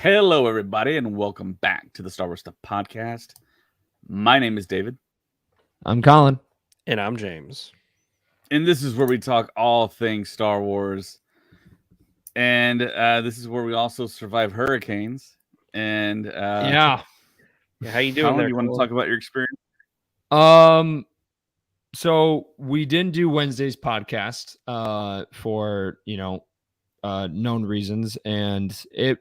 Hello, everybody, and welcome back to the Star Wars Stuff Podcast. My name is David, I'm Colin. And I'm James. and this is where we talk all things Star Wars. And this is where we also survive hurricanes. And Yeah. How you doing Colin, there, you want to Colin? talk about your experience? Um. So we didn't do Wednesday's podcast for known reasons, and it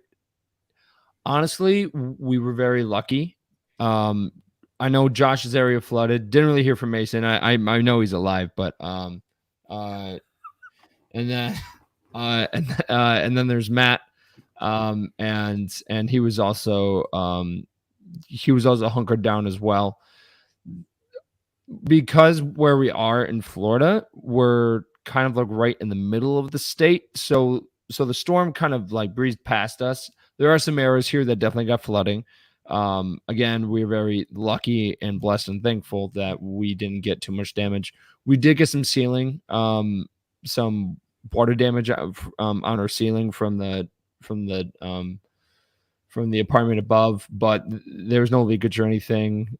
honestly we were very lucky. I know Josh's area flooded. Didn't really hear from Mason. I know he's alive, but uh, and then and then there's Matt, and he was also hunkered down as well. Because where we are in Florida, we're kind of like right in the middle of the state. So the storm kind of like breezed past us. There are some areas here that definitely got flooding. Again, we're very lucky and blessed and thankful that we didn't get too much damage. We did get some ceiling, some water damage on our ceiling from the apartment above, but there was no leakage or anything.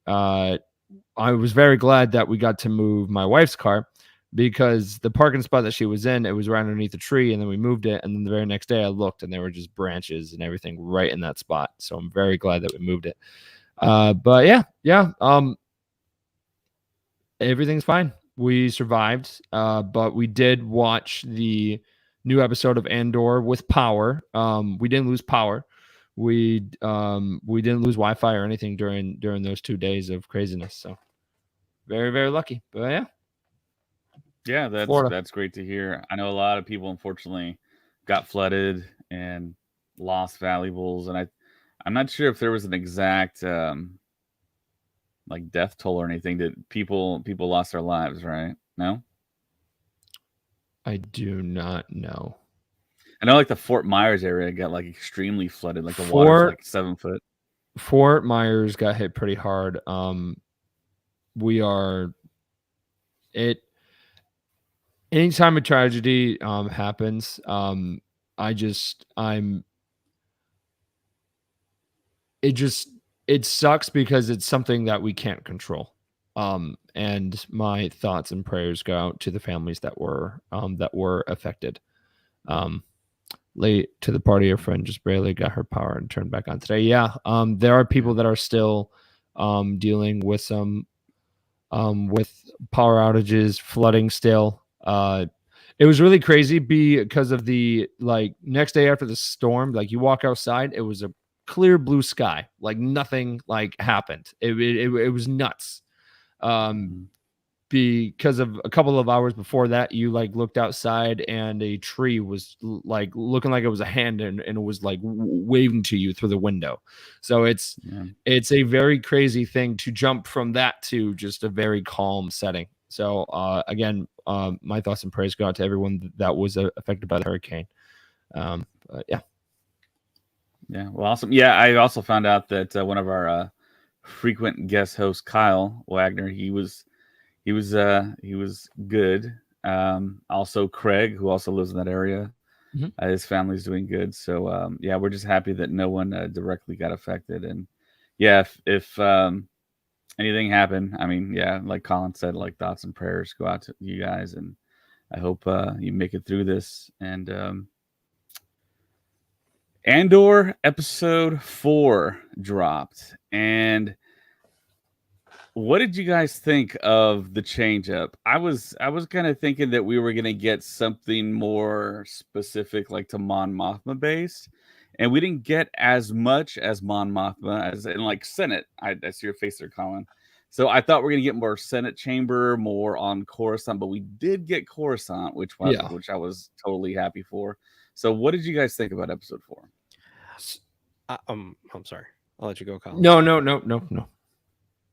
I was very glad that we got to move my wife's car because the parking spot that she was in, it was right underneath a tree, and then we moved it. And then the very next day I looked and there were just branches and everything right in that spot. So I'm very glad that we moved it. But yeah. Everything's fine. We survived. But we did watch the new episode of Andor with power. We didn't lose power. We didn't lose Wi-Fi or anything during those 2 days of craziness. So very, very lucky. But Yeah, Florida. that's great to hear. I know a lot of people, unfortunately, got flooded and lost valuables, and I'm not sure if there was an exact like death toll or anything. That people lost their lives, right? No. I do not know. I know, like the Fort Myers area got like extremely flooded. Like the water's like 7 foot. Fort Myers got hit pretty hard. We are it. Anytime a tragedy happens, I'm. It sucks because it's something that we can't control. And my thoughts and prayers go out to the families that were affected. Late to the party, your friend just barely got her power and turned back on today. Yeah. There are people that are still dealing with some with power outages, flooding still. It was really crazy because of the like next day after the storm, like you walk outside, it was a clear blue sky, like nothing like happened. It was nuts. Because of a couple of hours before that, you like looked outside and a tree was like looking like it was a hand and it was like waving to you through the window. So it's a very crazy thing to jump from that to just a very calm setting. So again, my thoughts and prayers go out to everyone that was affected by the hurricane. But yeah. Well, awesome. Yeah, I also found out that one of our frequent guest hosts, Kyle Wagner, he was good. Also Craig, who also lives in that area, his family's doing good. So yeah, we're just happy that no one directly got affected. And yeah, if anything happened, I mean, yeah, like Colin said, like thoughts and prayers go out to you guys, and I hope you make it through this. And Andor episode 4 dropped, and what did you guys think of the change up? I was kind of thinking that we were going to get something more specific, like to Mon Mothma based, and we didn't get as much as Mon Mothma as in like Senate. I see your face there, Colin. So I thought we are going to get more Senate chamber, more on Coruscant, but we did get Coruscant, which I was totally happy for. So what did you guys think about episode 4? I'm sorry. I'll let you go, Colin. No.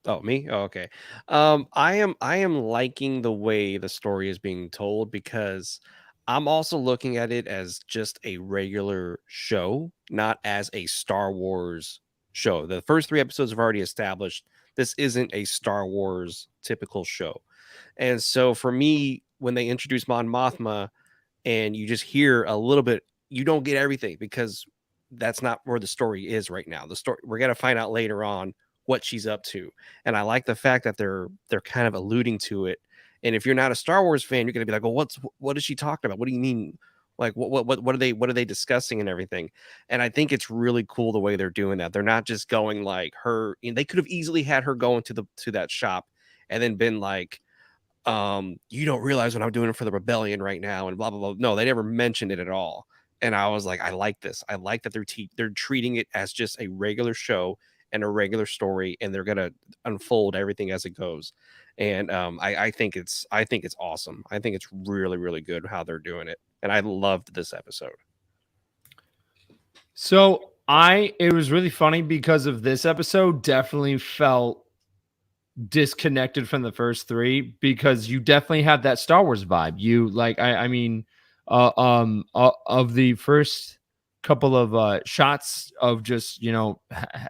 Oh, me? Oh, okay. I am liking the way the story is being told because I'm also looking at it as just a regular show, not as a Star Wars show. The first 3 episodes have already established this isn't a Star Wars typical show. And so for me, when they introduce Mon Mothma and you just hear a little bit, you don't get everything because that's not where the story is right now. The story, we're gonna find out later on what she's up to, and I like the fact that they're kind of alluding to it. And if you're not a Star Wars fan, you're gonna be like, "Well, what is she talking about? What do you mean? Like, what are they discussing and everything?" And I think it's really cool the way they're doing that. They're not just going like her. They could have easily had her go into that shop and then been like, you don't realize what I'm doing for the rebellion right now, and blah blah blah. No, they never mentioned it at all. And I was like, I like this. I like that they're treating it as just a regular show and a regular story, and they're gonna unfold everything as it goes. And I think it's awesome. I think it's really really good how they're doing it, and I loved this episode. So it was really funny because of this episode definitely felt disconnected from the first three, because you definitely have that Star Wars vibe. You like, I mean, of the first couple of shots of just,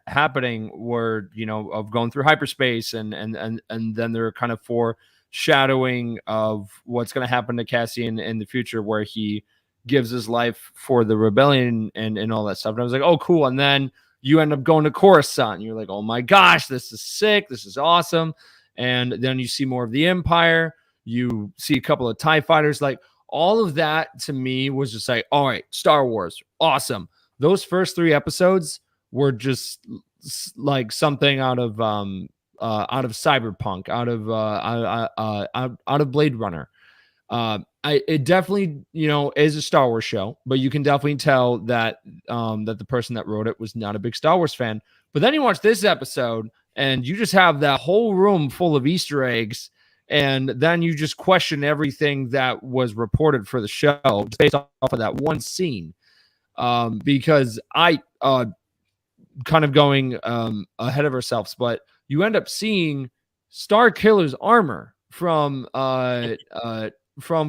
happening were, of going through hyperspace, and then there are kind of foreshadowing of what's going to happen to Cassian in the future, where he gives his life for the rebellion and all that stuff. And I was like, oh, cool. And then you end up going to Coruscant. You're like, oh my gosh, this is sick. This is awesome. And then you see more of the Empire. You see a couple of TIE fighters. Like, all of that to me was just like, all right, Star Wars, awesome. Those first three episodes were just like something out of Cyberpunk, out of Blade Runner. It definitely, is a Star Wars show, but you can definitely tell that that the person that wrote it was not a big Star Wars fan. But then you watch this episode and you just have that whole room full of Easter eggs, and then you just question everything that was reported for the show based off of that one scene. Because I kind of going ahead of ourselves, but you end up seeing Star Killer's armor from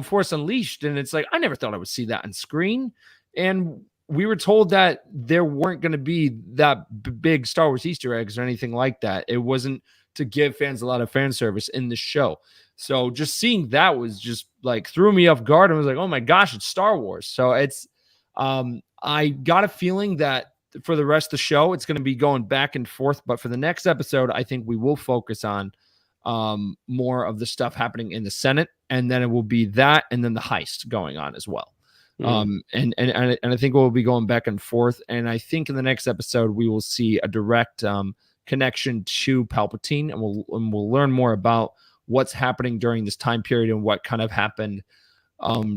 Force Unleashed, and it's like, I never thought I would see that on screen. And we were told that there weren't going to be that big Star Wars Easter eggs or anything like that. It wasn't to give fans a lot of fan service in the show. So just seeing that was just like threw me off guard, and was like, oh my gosh, it's Star Wars. So it's I got a feeling that for the rest of the show, it's going to be going back and forth. But for the next episode, I think we will focus on more of the stuff happening in the Senate, and then it will be that, and then the heist going on as well. And I think we'll be going back and forth. And I think in the next episode we will see a direct connection to Palpatine, and we'll learn more about what's happening during this time period and what kind of happened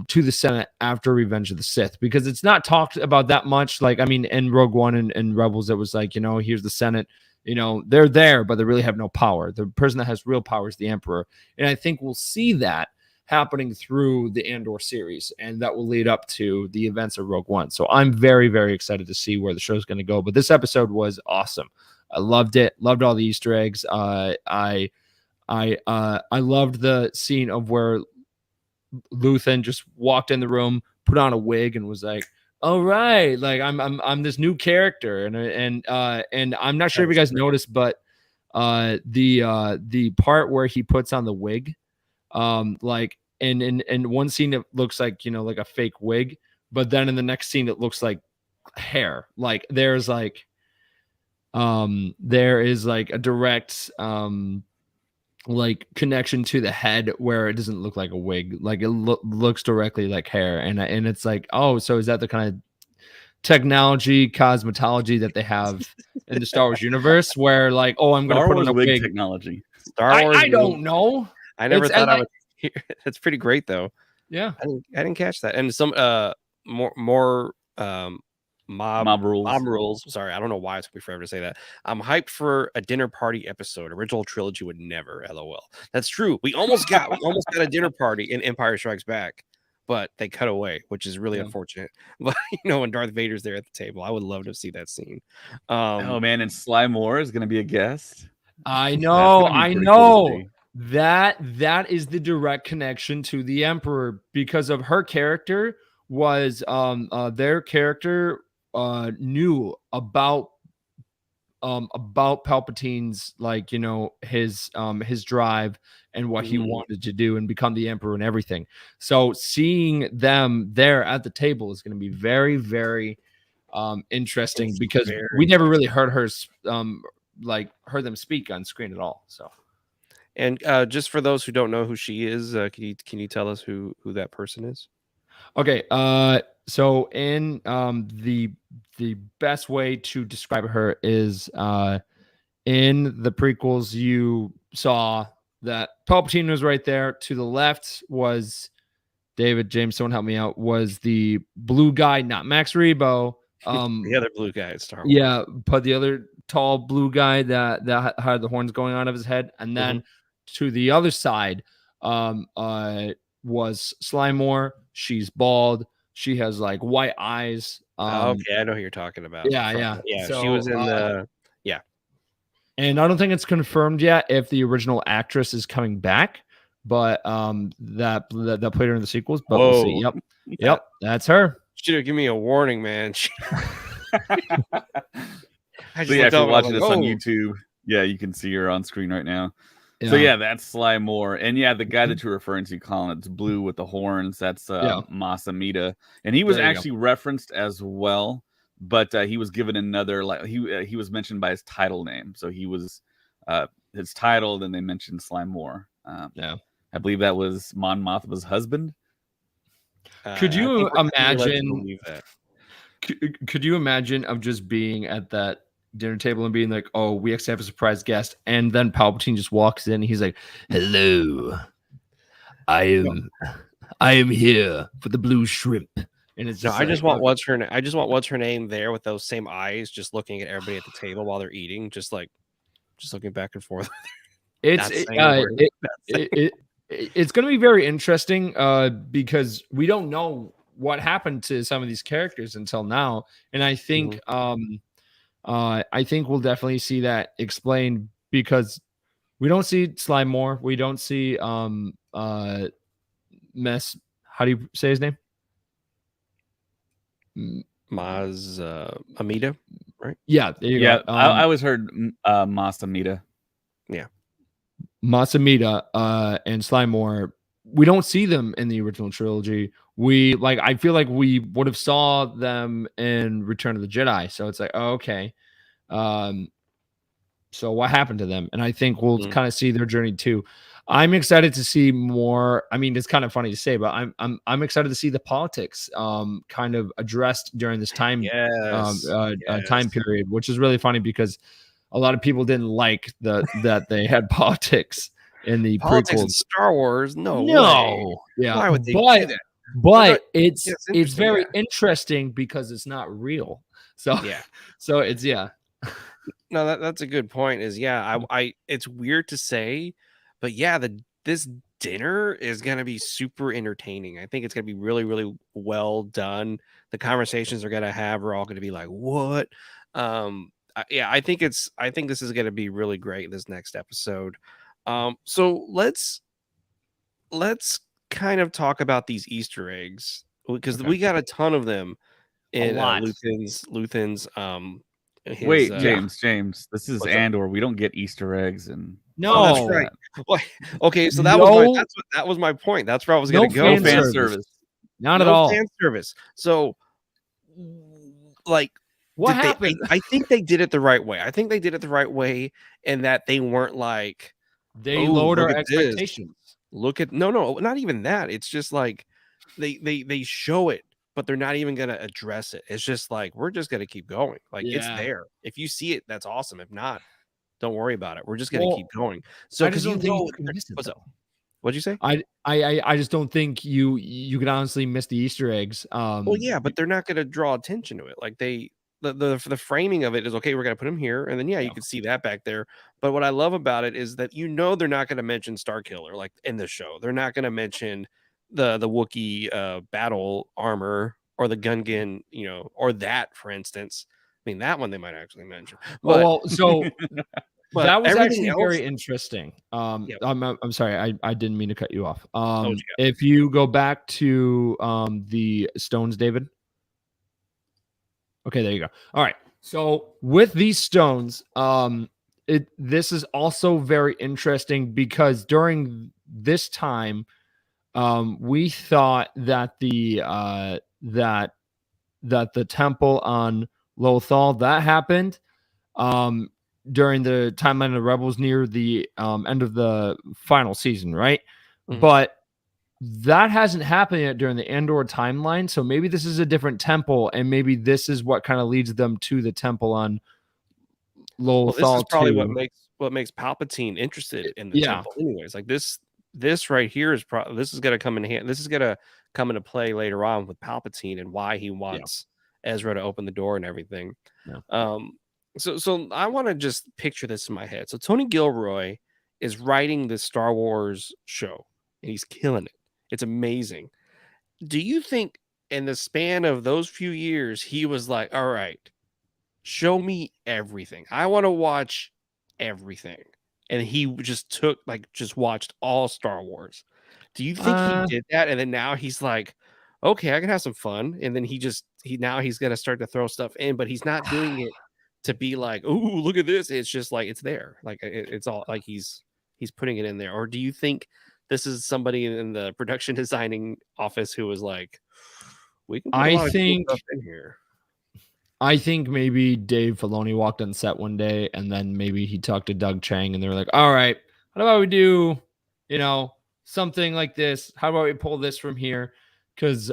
to the Senate after Revenge of the Sith, because it's not talked about that much. Like, I mean, in Rogue One and Rebels, it was like, here's the Senate. They're there, but they really have no power. The person that has real power is the Emperor. And I think we'll see that happening through the Andor series, and that will lead up to the events of Rogue One. So I'm very, very excited to see where the show's going to go. But this episode was awesome. I loved it. Loved all the Easter eggs. I loved the scene of where Luthen just walked in the room, put on a wig, and was like, all right, like I'm this new character. And I'm not sure if you guys noticed, but the part where he puts on the wig, like in one scene it looks like, like a fake wig, but then in the next scene it looks like hair. Like there is like a direct like connection to the head where it doesn't look like a wig. Like it looks directly like hair. And it's like, oh, so is that the kind of technology, cosmetology that they have in the Star Wars universe, where like, oh, I'm going to put on a wig technology. Star Wars. I don't know. I never thought I would. That's pretty great though. Yeah, I didn't catch that. And some more mob rules. Sorry, I don't know why it took me forever to say that. I'm hyped for a dinner party episode. Original trilogy would never. LOL. That's true. We almost got a dinner party in Empire Strikes Back, but they cut away, which is really unfortunate. But when Darth Vader's there at the table, I would love to see that scene. Oh man, and Sly Moore is going to be a guest. I know. Cool, that is the direct connection to the Emperor, because of her character was their character knew about Palpatine's, like, his drive and what he wanted to do and become the Emperor and everything. So seeing them there at the table is going to be very, very interesting It's because very we never really heard her heard them speak on screen at all. So And just for those who don't know who she is, can you tell us who that person is? okay, so in the best way to describe her is in the prequels you saw that Palpatine was right there. To the left was David James. Someone help me out. Was the blue guy, not Max Rebo? The other blue guy at Star Wars. Yeah, but the other tall blue guy that had the horns going out of his head, and then to the other side, was Slimore. She's bald. She has like white eyes. Okay, I know who you're talking about. Yeah. Yeah. So, she was in the and I don't think it's confirmed yet if the original actress is coming back, but that played her in the sequels. But we'll see. Yep, that's her. Should have given me a warning, man. I So yeah, if you're watching this on "Oh." YouTube, yeah, you can see her on screen right now. So yeah, that's Sly Moore, and yeah, the guy that you're referring to, Colin, it's blue with the horns. That's Masamita, and he was actually referenced as well, but he was given another he was mentioned by his title name, so he was his title. Then they mentioned Sly Moore. I believe that was Mon Mothma's husband. Could you imagine? Could you imagine of just being at that dinner table and being like, "Oh, we actually have a surprise guest," and then Palpatine just walks in. And he's like, "Hello, I am here for the blue shrimp." And it's just I just want what's her name there with those same eyes, just looking at everybody at the table while they're eating, just looking back and forth. It's going to be very interesting because we don't know what happened to some of these characters until now, and I think I think we'll definitely see that explained because we don't see Sly Moore, we don't see Mess. How do you say his name? Maz Amida, right? Yeah, there you go. I always heard Masamita. Yeah, Masamita and Sly Moore. We don't see them in the original trilogy. I feel like we would have saw them in Return of the Jedi. So it's like, oh, okay. So what happened to them? And I think we'll kind of see their journey too. I'm excited to see more. I mean, it's kind of funny to say, but I'm excited to see the politics kind of addressed during this time time period, which is really funny because a lot of people didn't like that they had politics in the prequels. In Star Wars, no way. Yeah, why would they do that? But it's very interesting because it's not real. So so it's No, that's a good point. I it's weird to say, but this dinner is gonna be super entertaining. I think it's gonna be really, really well done. The conversations they're gonna have are all gonna be like, what? I think this is gonna be really great, this next episode. So let's kind of talk about these Easter eggs because we got a ton of them in Luthen's Wait, James, this is Andor. We don't get Easter eggs and that's right. Well, okay, so that was my point. That's where I was going to go. Fan service. Not at all. Fan service. So, like, what happened? I think they did it the right way. I think they did it the right way, and that they weren't like they lowered our expectations. No, not even that. It's just like they show it, but they're not even going to address it. It's just like, we're just going to keep going. Like it's there. If you see it, that's awesome. If not, don't worry about it. We're just going to keep going. So because what'd you say? I just don't think you could honestly miss the Easter eggs. Well, yeah, but they're not going to draw attention to it. Like the framing of it is okay. We're going to put them here, and then you can see that back there. But what I love about it is that they're not going to mention Starkiller like in the show. They're not going to mention the Wookiee battle armor or the Gungan, or that, for instance. I mean, that one they might actually mention. But, but that was actually very interesting. I'm sorry, I didn't mean to cut you off. If you go back to the stones, David. Okay, there you go. All right. So with these stones, this is also very interesting because during this time, we thought that that the temple on Lothal that happened during the timeline of the Rebels near the end of the final season, right? Mhm. But that hasn't happened yet during the Andor timeline. So maybe this is a different temple, and maybe this is what kind of leads them to the temple on Well, this is Lothal probably 2. what makes Palpatine interested in the Yeah. temple, anyways. Like this right here is this is gonna come in hand. This is gonna come into play later on with Palpatine and why he wants Ezra to open the door and everything. Yeah. So I want to just picture this in my head. So Tony Gilroy is writing this Star Wars show, and he's killing it. It's amazing. Do you think in the span of those few years, he was like, all right, show me everything. I want to watch everything. And he just watched all Star Wars. Do you think he did that? And then now he's like, okay, I can have some fun. And then he's gonna start to throw stuff in, but he's not doing it to be like, oh, look at this. It's just like it's there. Like it's all like he's putting it in there. Or do you think this is somebody in the production designing office who was like, we can put a lot of cool stuff in here? I think maybe Dave Filoni walked on set one day, and then maybe he talked to Doug Chang, and they were like, all right, how about we do, something like this? How about we pull this from here? Because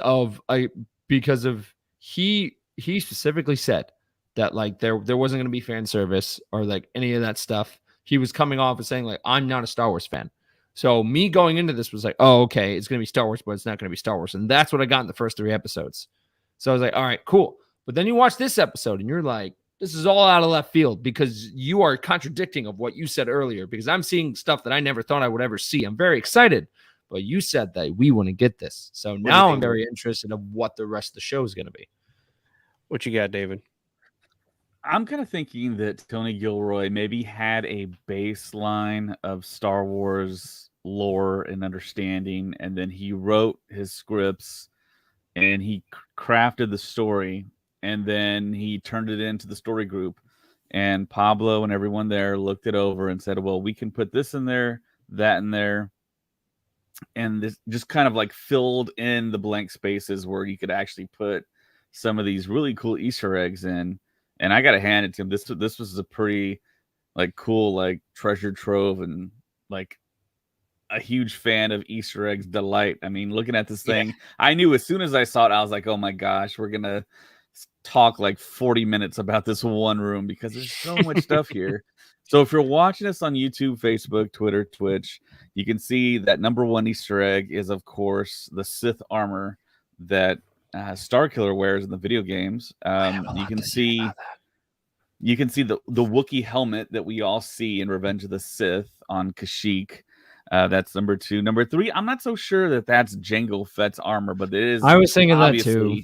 he specifically said that like there wasn't going to be fan service or like any of that stuff. He was coming off and saying like, I'm not a Star Wars fan. So me going into this was like, oh, okay, it's going to be Star Wars, but it's not going to be Star Wars. And that's what I got in the first 3 episodes. So I was like, all right, cool. But then you watch this episode and you're like, this is all out of left field because you are contradicting of what you said earlier, because I'm seeing stuff that I never thought I would ever see. I'm very excited, but you said that we want to get this. So now I'm very interested in what the rest of the show is going to be. What you got, David? I'm kind of thinking that Tony Gilroy maybe had a baseline of Star Wars lore and understanding, and then he wrote his scripts and he crafted the story, and then he turned it into the story group. And Pablo and everyone there looked it over and said, well, we can put this in there, that in there. And this just kind of like filled in the blank spaces where you could actually put some of these really cool Easter eggs in. And I got to hand it to him. This was a pretty like cool, like treasure trove, and like a huge fan of Easter eggs delight. I mean, looking at this thing, I knew as soon as I saw it, I was like, oh my gosh, we're going to talk like 40 minutes about this one room because there's so much stuff here. So if you're watching us on YouTube, Facebook, Twitter, Twitch, you can see that number one Easter egg is, of course, the Sith armor that Starkiller wears in the video games. You can see the Wookiee helmet that we all see in Revenge of the Sith on Kashyyyk. That's number 2. Number 3, I'm not so sure that that's Jango Fett's armor, but it is. I was thinking that too.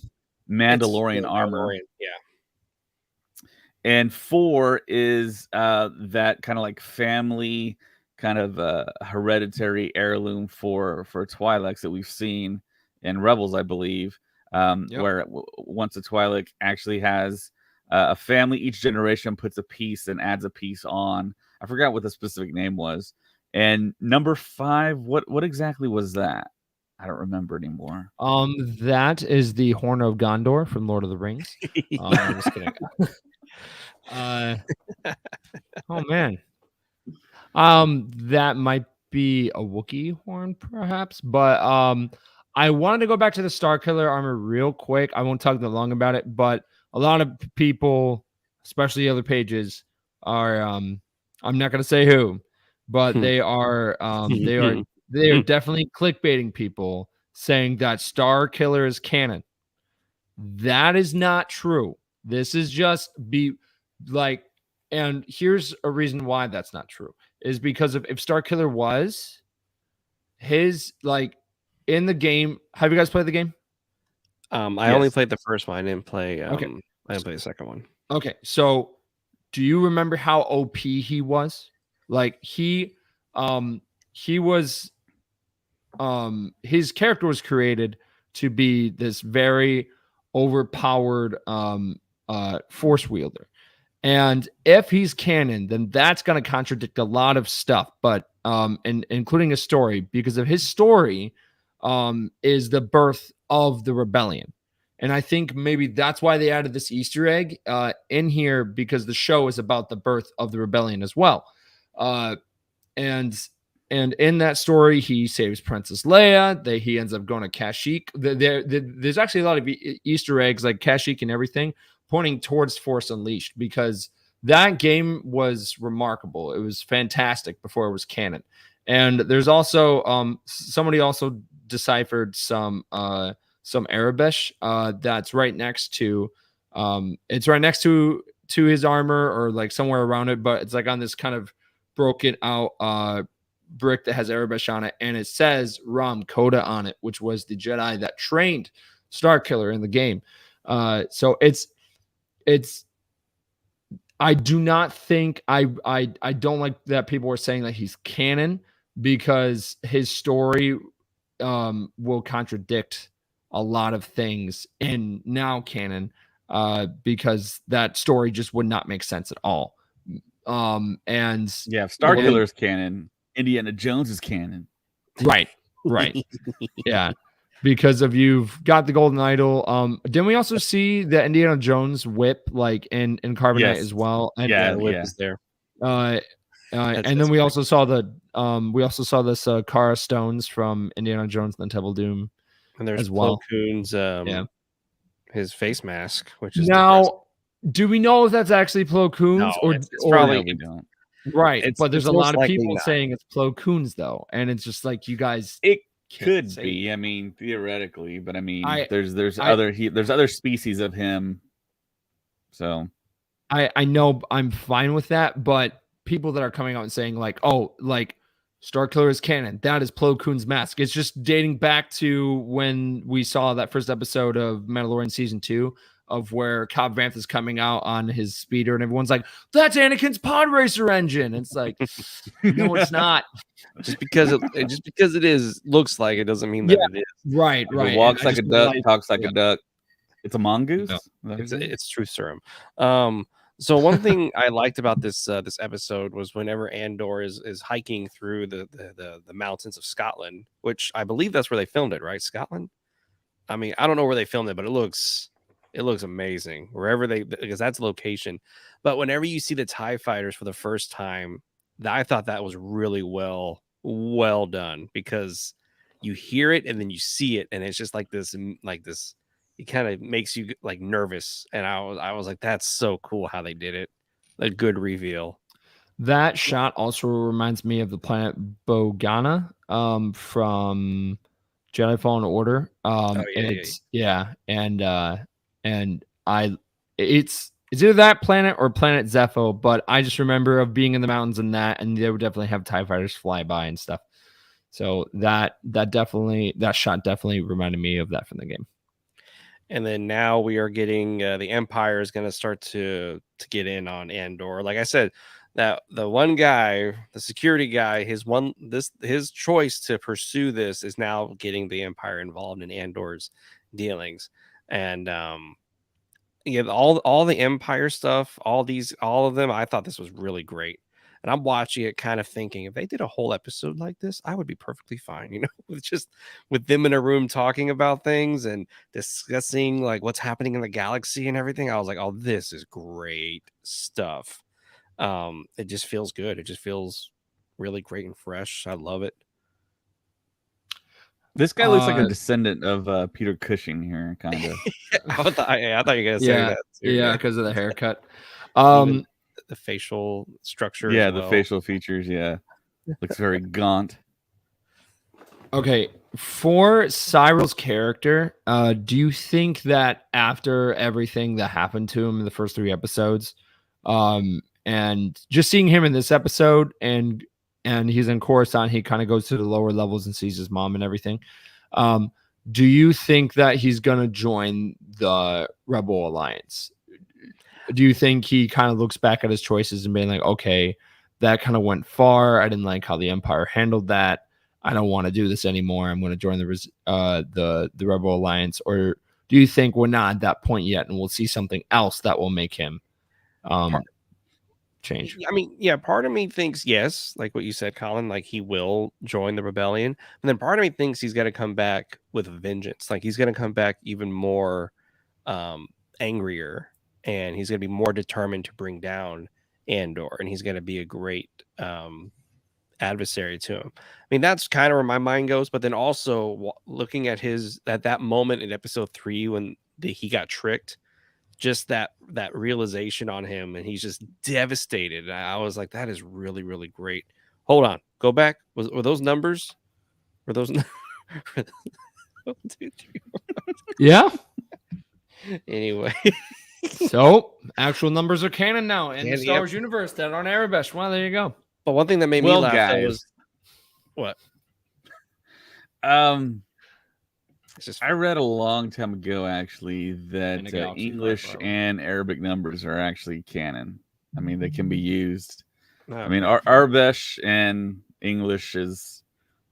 Mandalorian armor. Yeah. And 4 is that kind of like family kind of hereditary heirloom for Twi'leks that we've seen in Rebels, I believe, where once a Twi'lek actually has a family, each generation puts a piece and adds a piece on. I forgot what the specific name was. And number 5, what exactly was that? I don't remember anymore. That is the Horn of Gondor from Lord of the Rings. I'm just kidding. Oh man. That might be a Wookiee horn, perhaps. But I wanted to go back to the Starkiller armor real quick. I won't talk that long about it, but a lot of people, especially other pages, are I'm not gonna say who, but they are definitely clickbaiting people saying that Starkiller is canon. That is not true. This is just and here's a reason why that's not true, is because if Starkiller was his, like, in the game. Have you guys played the game? I only played the first one. I didn't play Okay. I didn't play the second one. Okay, so do you remember how OP he was? Like he was his character was created to be this very overpowered force wielder. And if he's canon, then that's going to contradict a lot of stuff, but including his story, because of his story is the birth of the rebellion. And I think maybe that's why they added this Easter egg in here, because the show is about the birth of the rebellion as well. And in that story, he saves Princess Leia. He ends up going to Kashyyyk. There's actually a lot of Easter eggs, like Kashyyyk and everything, pointing towards Force Unleashed, because that game was remarkable. It was fantastic before it was canon. And there's also somebody also deciphered some Arabish that's right next to it's right next to his armor, or like somewhere around it, but it's like on this kind of broken out brick that has Arabish on it, and it says Ram Koda on it, which was the Jedi that trained Starkiller in the game. So it's I do not think I don't like that people were saying that he's canon, because his story will contradict a lot of things in now canon, because that story just would not make sense at all. And if Starkiller is canon, Indiana Jones is canon. Right. Yeah. Because of you've got the golden idol. Didn't we also see the Indiana Jones whip like in Carbonite as well? And the whip is there. And then we also saw this Kara Stones from Indiana Jones and the Temple of Doom. And there's as well. Plo Koon's his face mask, which is now depressing. Do we know if that's actually Plo Koon's or probably we don't. Right, but there's a lot of people saying it's Plo Koon's though, and it's just like you guys. It could be. I mean, theoretically, but I mean, there's other species of him. So, I know I'm fine with that, but people that are coming out and saying like, oh, like Starkiller is canon, that is Plo Koon's mask. It's just dating back to when we saw that first episode of Mandalorian season 2. Of where Cobb Vanth is coming out on his speeder, and everyone's like, "That's Anakin's pod racer engine." And it's like, no, it's not. Just because it looks like it doesn't mean that it is. Right. It walks like a duck, talks like a duck. It's a mongoose. No, it's truth serum. So one thing I liked about this episode was whenever Andor is hiking through the mountains of Scotland, which I believe that's where they filmed it, right? Scotland. I mean, I don't know where they filmed it, but it looks amazing wherever because that's location. But whenever you see the TIE fighters for the first time, I thought that was really well done, because you hear it and then you see it, and it's just like this. It kind of makes you like nervous, and I was like, that's so cool how they did it. A good reveal. That shot also reminds me of the planet Bogana from Jedi Fallen Order. It's either that planet or Planet Zepho, but I just remember of being in the mountains and they would definitely have TIE fighters fly by and stuff. So that shot definitely reminded me of that from the game. And then now we are getting the Empire is going to start to get in on Andor. Like I said, that the one guy, the security guy, his choice to pursue this is now getting the Empire involved in Andor's dealings. And all the Empire stuff, all of them, I thought this was really great. And I'm watching it kind of thinking, if they did a whole episode like this, I would be perfectly fine, with them in a room talking about things and discussing like what's happening in the galaxy and everything. I was like, oh, this is great stuff. It just feels good. It just feels really great and fresh. I love it. This guy looks like a descendant of Peter Cushing here, kind of. I thought you were gonna say that too. Yeah, because of the haircut. The facial structure. Yeah, the facial features. Yeah, looks very gaunt. Okay, for Cyril's character, do you think that after everything that happened to him in the first 3 episodes, and just seeing him in this episode, and he's in Coruscant, he kind of goes to the lower levels and sees his mom and everything. Do you think that he's going to join the Rebel Alliance? Do you think he kind of looks back at his choices and being like, okay, that kind of went far. I didn't like how the Empire handled that. I don't want to do this anymore. I'm going to join the Rebel Alliance. Or do you think we're not at that point yet and we'll see something else that will make him change? I mean, yeah, part of me thinks yes, like what you said, Colin, like he will join the rebellion. And then part of me thinks he's going to come back with a vengeance. Like he's going to come back even more angrier, and he's going to be more determined to bring down Andor, and he's going to be a great adversary to him. I mean, that's kind of where my mind goes. But then also looking at that moment in episode 3 when he got tricked, just that realization on him, and he's just devastated. I was like, that is really, really great. Hold on, go back. Were those numbers? Were those? 1, 2, 3, 4. Yeah. Anyway, So actual numbers are canon now in the And, Star Wars universe that are on Arabesh. Well, there you go. but one thing that made me Well, laugh though, guys. was what? It's just I read a long time ago actually In that a galaxy English far, far away. and Arabic numbers are actually canon. I mean, they can be used. I mean, okay. Arabic and English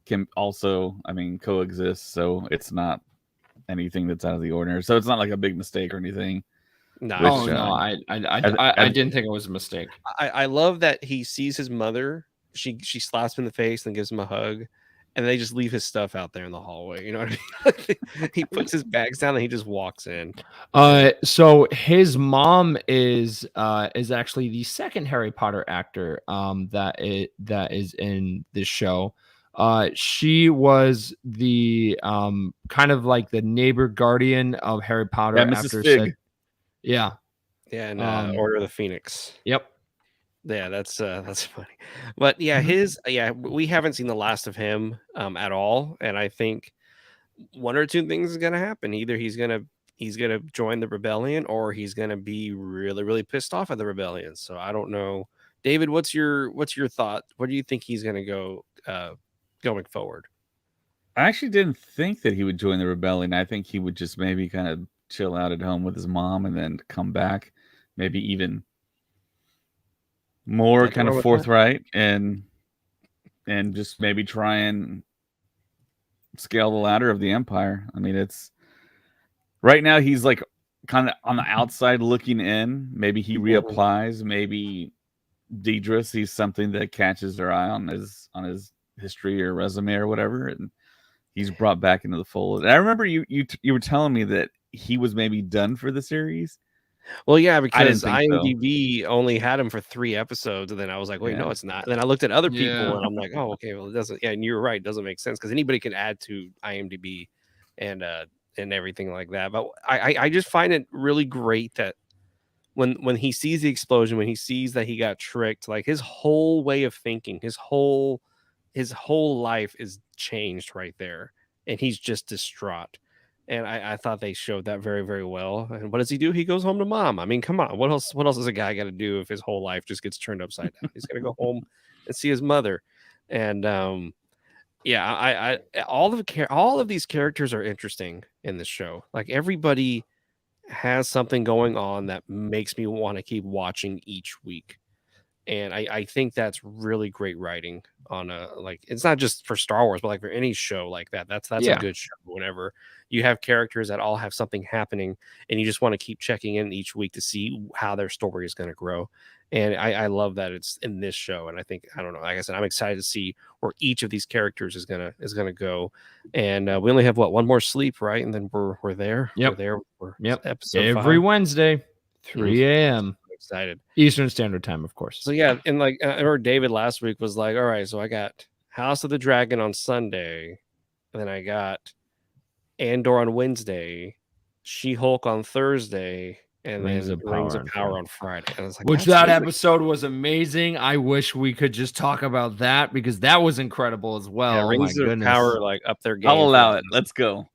can also, I mean, coexist. So it's not anything that's out of the ordinary. So it's not like a big mistake or anything. No, Which, Oh no, I didn't think it was a mistake. I love that he sees his mother. She slaps him in the face and gives him a hug, and they just leave his stuff out there in the hallway. You know what I mean? He puts his bags down and he just walks in. So his mom is actually the second Harry Potter actor that is in this show. She was the kind of like the neighbor guardian of Harry Potter. Yeah, Mrs. after Fig. said, yeah. Yeah, and Um, Order of the Phoenix. Yep. Yeah, that's funny. But yeah, we haven't seen the last of him at all, and I think one or two things is gonna happen. Either he's gonna join the rebellion, or he's gonna be really, really pissed off at the rebellion. So I don't know. David, what's your thought? What do you think he's gonna go going forward? I actually didn't think that he would join the rebellion. I think he would just maybe kind of chill out at home with his mom and then come back, maybe even more Nothing kind wrong of with that. forthright and just maybe try and scale the ladder of the empire. I mean, it's right now he's like kind of on the outside looking in. Maybe he reapplies. Maybe Deidre sees something that catches their eye on his history or resume or whatever, and he's brought back into the fold. And I remember you were telling me that he was maybe done for the series. Well, yeah, didn't because think so. IMDb only had him for 3 episodes, and then I was like, wait, no, Yeah. it's not. And then I looked at other people, Yeah. and I'm like, oh, okay, well, it doesn't. Yeah, and you're right, it doesn't make sense because anybody can add to IMDb and everything like that. But I just find it really great that when he sees the explosion, when he sees that he got tricked, like his whole way of thinking, his whole life is changed right there, and he's just distraught. And I thought they showed that very, very well. And what does he do? He goes home to mom. I mean, come on. What else does a guy got to do if his whole life just gets turned upside down? He's gonna go home and see his mother. And yeah, all of these characters are interesting in this show. Like everybody has something going on that makes me want to keep watching each week. And I think that's really great writing on it's not just for Star Wars, but like for any show like that. That's Yeah. a good show. Whenever you have characters that all have something happening, and you just want to keep checking in each week to see how their story is going to grow. And I love that it's in this show. And I think, I don't know, like I said, I'm excited to see where each of these characters is gonna go. And we only have one more sleep, right? And then we're there. Yep. We're there. We're Yep. episode Every 5. Wednesday, 3 a.m. I'm excited. Eastern Standard Time, of course. So yeah, and like I remember David last week was like, all right, so I got House of the Dragon on Sunday, and then I got Andor on Wednesday, She-Hulk on Thursday, and Rings then of Power Rings of on Power on Friday. And I was like, Which that's that really- episode was amazing. I wish we could just talk about that because that was incredible as well. yeah, Oh my Rings of goodness. Power like up their game. I'll for allow them. it. Let's go.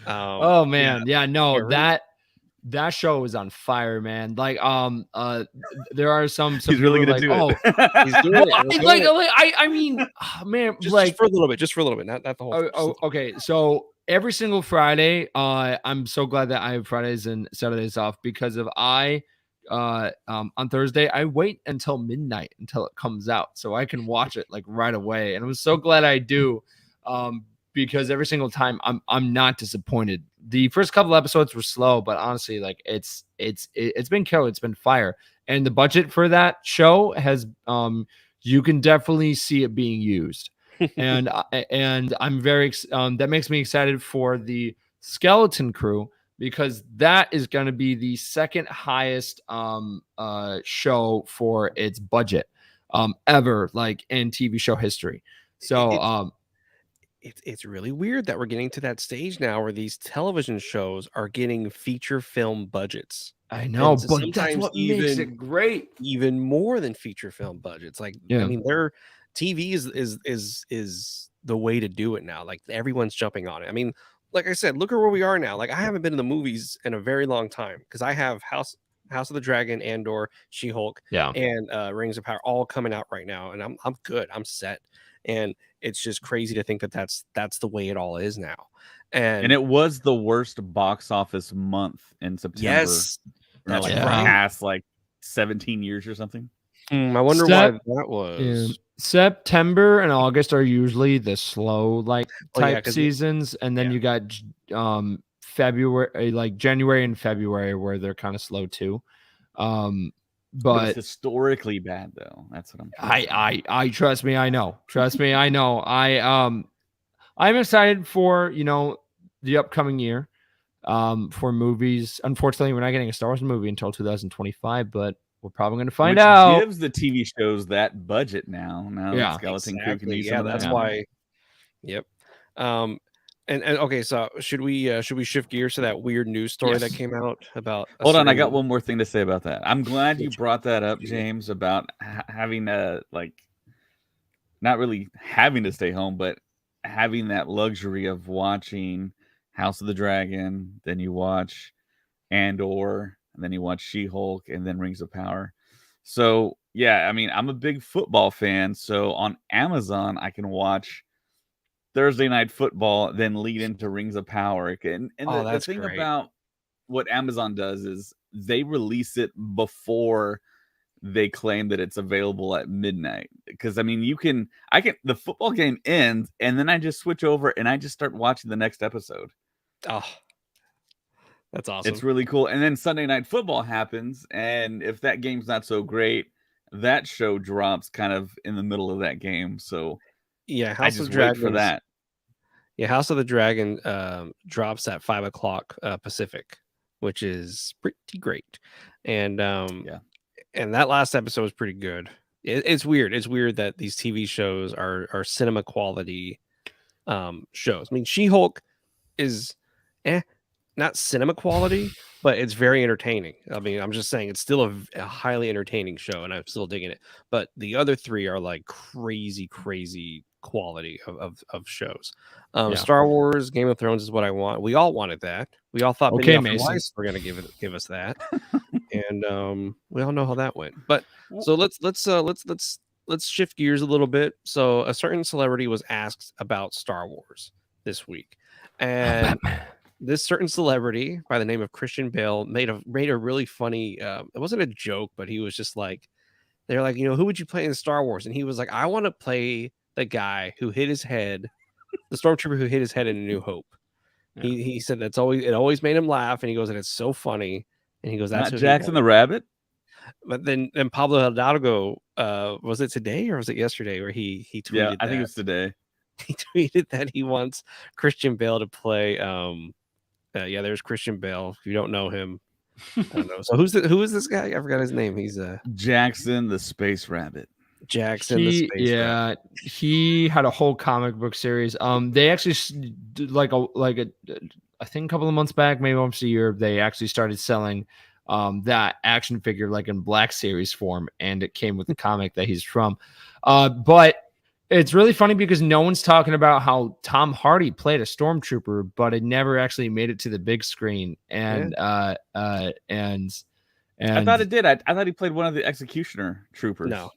Oh man, yeah, no, Yeah, that show was on fire, man. Like, there are some He's really people gonna like, do it. He's doing well, it. He's doing it. I mean, man, Just like, for a little bit, not the whole. okay. So every single Friday, I'm so glad that I have Fridays and Saturdays off because if I, on Thursday, I wait until midnight until it comes out so I can watch it like right away. And I'm so glad I do, because every single time I'm not disappointed. The first couple episodes were slow, but honestly, like it's been killer. It's been fire. And the budget for that show has, you can definitely see it being used. And I'm very that makes me excited for the Skeleton Crew, because that is going to be the second highest show for its budget ever, like in TV show history. So It's really weird that we're getting to that stage now where these television shows are getting feature film budgets. I know, And but that's sometimes what makes it great. even more than feature film budgets. Like, Yeah. I mean, their TV is the way to do it now. Like, everyone's jumping on it. I mean, like I said, look at where we are now. Like, I haven't been in the movies in a very long time because I have House of the Dragon, Andor, She-Hulk, Yeah. and Rings of Power all coming out right now, and I'm good. I'm set. And it's just crazy to think that that's the way it all is now. And it was the worst box office month in September. yes, that's like right. Past like 17 years or something. I wonder why that was. September and August are usually the slow type seasons, and then you got February, like January and February, where they're kind of slow too. But it's historically bad though. That's what I trust me. I know. I'm excited for the upcoming year for movies. Unfortunately, we're not getting a Star Wars movie until 2025, but we're probably going to find out. Gives the TV shows that budget now. Yeah, Skeleton Crew can use some of that. That's why. Yep. And okay, so should we shift gears to that weird news story that came out about? Hold on, I got one more thing to say about that. I'm glad you brought that up, James, about having not really having to stay home, but having that luxury of watching House of the Dragon, then you watch Andor, and then you watch She-Hulk, and then Rings of Power. So yeah, I mean, I'm a big football fan, so on Amazon I can watch Thursday Night Football, then lead into Rings of Power. And the thing about what Amazon does is they release it before they claim that it's available at midnight. Because I mean, the football game ends, and then I just switch over and I just start watching the next episode. Oh, that's awesome. It's really cool. And then Sunday Night Football happens, and if that game's not so great, that show drops kind of in the middle of that game. So yeah, I just wait for that. Yeah, House of the Dragon drops at 5:00 Pacific, which is pretty great. And and that last episode was pretty good. It's weird. It's weird that these TV shows are cinema quality shows. I mean, She-Hulk is not cinema quality, but it's very entertaining. I mean, I'm just saying it's still a highly entertaining show, and I'm still digging it. But the other three are like crazy quality of shows. Star Wars, Game of Thrones is what I want. We all wanted that. We all thought Mason were going to give us that, and we all know how that went. But so let's shift gears a little bit. So a certain celebrity was asked about Star Wars this week, and this certain celebrity by the name of Christian Bale made a really funny. It wasn't a joke, but he was just like, they're like, who would you play in Star Wars? And he was like, I want to play the guy who hit his head, the stormtrooper who hit his head in A New Hope. Yeah. He said it always made him laugh, and he goes, and it's so funny. And he goes, that's not Jackson the Rabbit. But then Pablo Hidalgo, was it today or was it yesterday where he tweeted? Yeah, I think it's today. He tweeted that he wants Christian Bale to play. There's Christian Bale. If you don't know him, I don't know. So who is this guy? I forgot his name. He's Jackson the Space Rabbit. Jackson the Space Rabbit. He had a whole comic book series. They actually I think a couple of months back, maybe once a year, they actually started selling that action figure like in Black Series form, and it came with the comic that he's from. But it's really funny because no one's talking about how Tom Hardy played a stormtrooper, but it never actually made it to the big screen. And I thought it did. I thought he played one of the executioner troopers. No.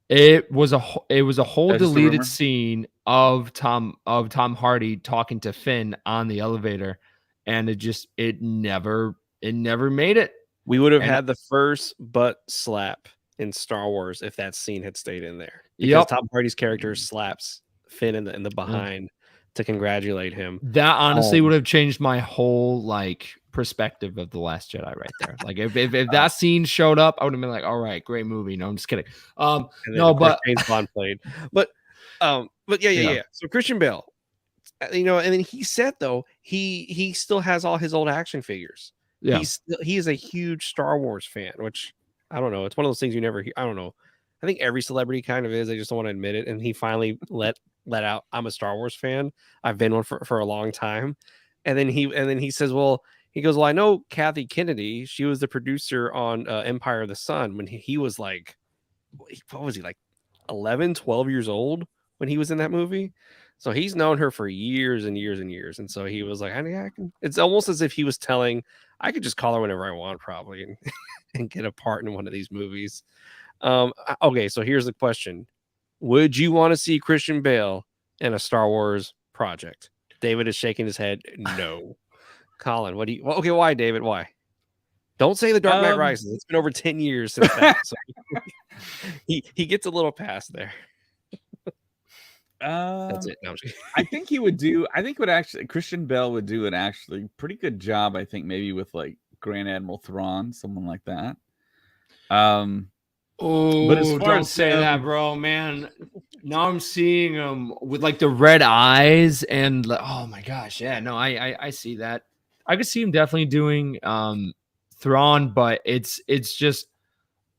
It was a whole deleted scene of Tom Hardy talking to Finn on the elevator, and it never made it. We would have had the first butt slap in Star Wars if that scene had stayed in there. Because Tom Hardy's character slaps Finn in the behind to congratulate him. That honestly would have changed my whole perspective of The Last Jedi right there. Like if that scene showed up, I would have been like, all right, great movie. No, I'm just kidding. No, but James Bond played. But yeah. So Christian Bale, you know, and then he said though he still has all his old action figures. Yeah. He is a huge Star Wars fan, which I don't know. It's one of those things you never hear. I don't know. I think every celebrity kind of is. They just don't want to admit it. And he finally let out, I'm a Star Wars fan. I've been one for a long time. And then he says, well, he goes, well, I know Kathy Kennedy. She was the producer on Empire of the Sun when he was like, what was he, like 11, 12 years old when he was in that movie? So he's known her for years and years and years. And so he was like, I can. It's almost as if he was telling, I could just call her whenever I want, probably, and, and get a part in one of these movies. Okay, so here's the question. Would you want to see Christian Bale in a Star Wars project? David is shaking his head. No. Colin, what do you... Well, okay, why, David? Why? Don't say The Dark Knight Rises. It's been over 10 years since that. So he gets a little pass there. That's it. No, I think Christian Bale would do an actually pretty good job, I think, maybe with like Grand Admiral Thrawn, someone like that. Oh, but as far don't as say that, bro, man. Now I'm seeing him with like the red eyes and oh my gosh, yeah, no, I see that. I could see him definitely doing Thrawn, but it's just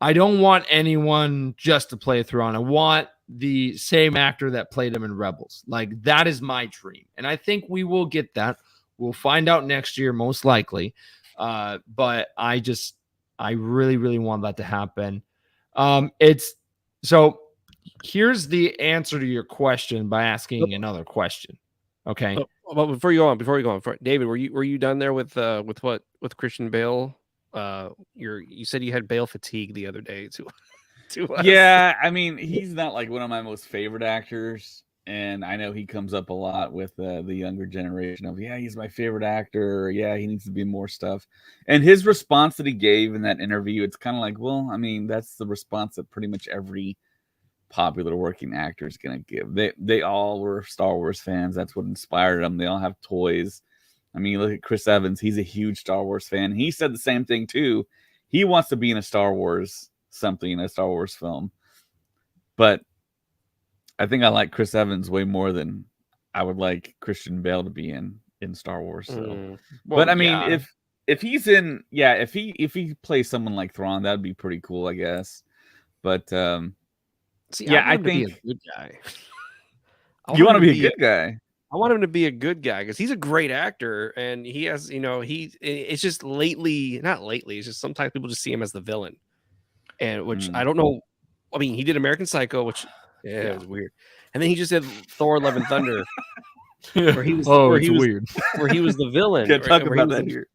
I don't want anyone just to play Thrawn. I want the same actor that played him in Rebels. Like that is my dream, and I think we will get that. We'll find out next year, most likely. But I really, really want that to happen. It's so here's the answer to your question by asking another question. Okay. But before you go on, David, were you done there with Christian Bale? You said you had Bale fatigue the other day too. Yeah, I mean, he's not like one of my most favorite actors, and I know he comes up a lot with the younger generation of, yeah, he's my favorite actor, or, yeah, he needs to be more stuff. And his response that he gave in that interview, it's kind of like, well, I mean, that's the response that pretty much every popular working actor is going to give. They all were Star Wars fans. That's what inspired them. They all have toys. I mean, look at Chris Evans. He's a huge Star Wars fan. He said the same thing too. He wants to be in a Star Wars film. But I think I like Chris Evans way more than I would like Christian Bale to be in Star Wars. So, but I mean, if he's in, yeah, if he plays someone like Thrawn, that'd be pretty cool, I guess. But see, yeah, I think be a good guy. You want to be a good guy. I want him to be a good guy because he's a great actor, and he has, it's just not lately. It's just sometimes people just see him as the villain, and which I don't know. I mean, he did American Psycho, which it was weird, and then he just did Thor: Love and Thunder, where he was weird, where he was the villain. Can't talk about that here.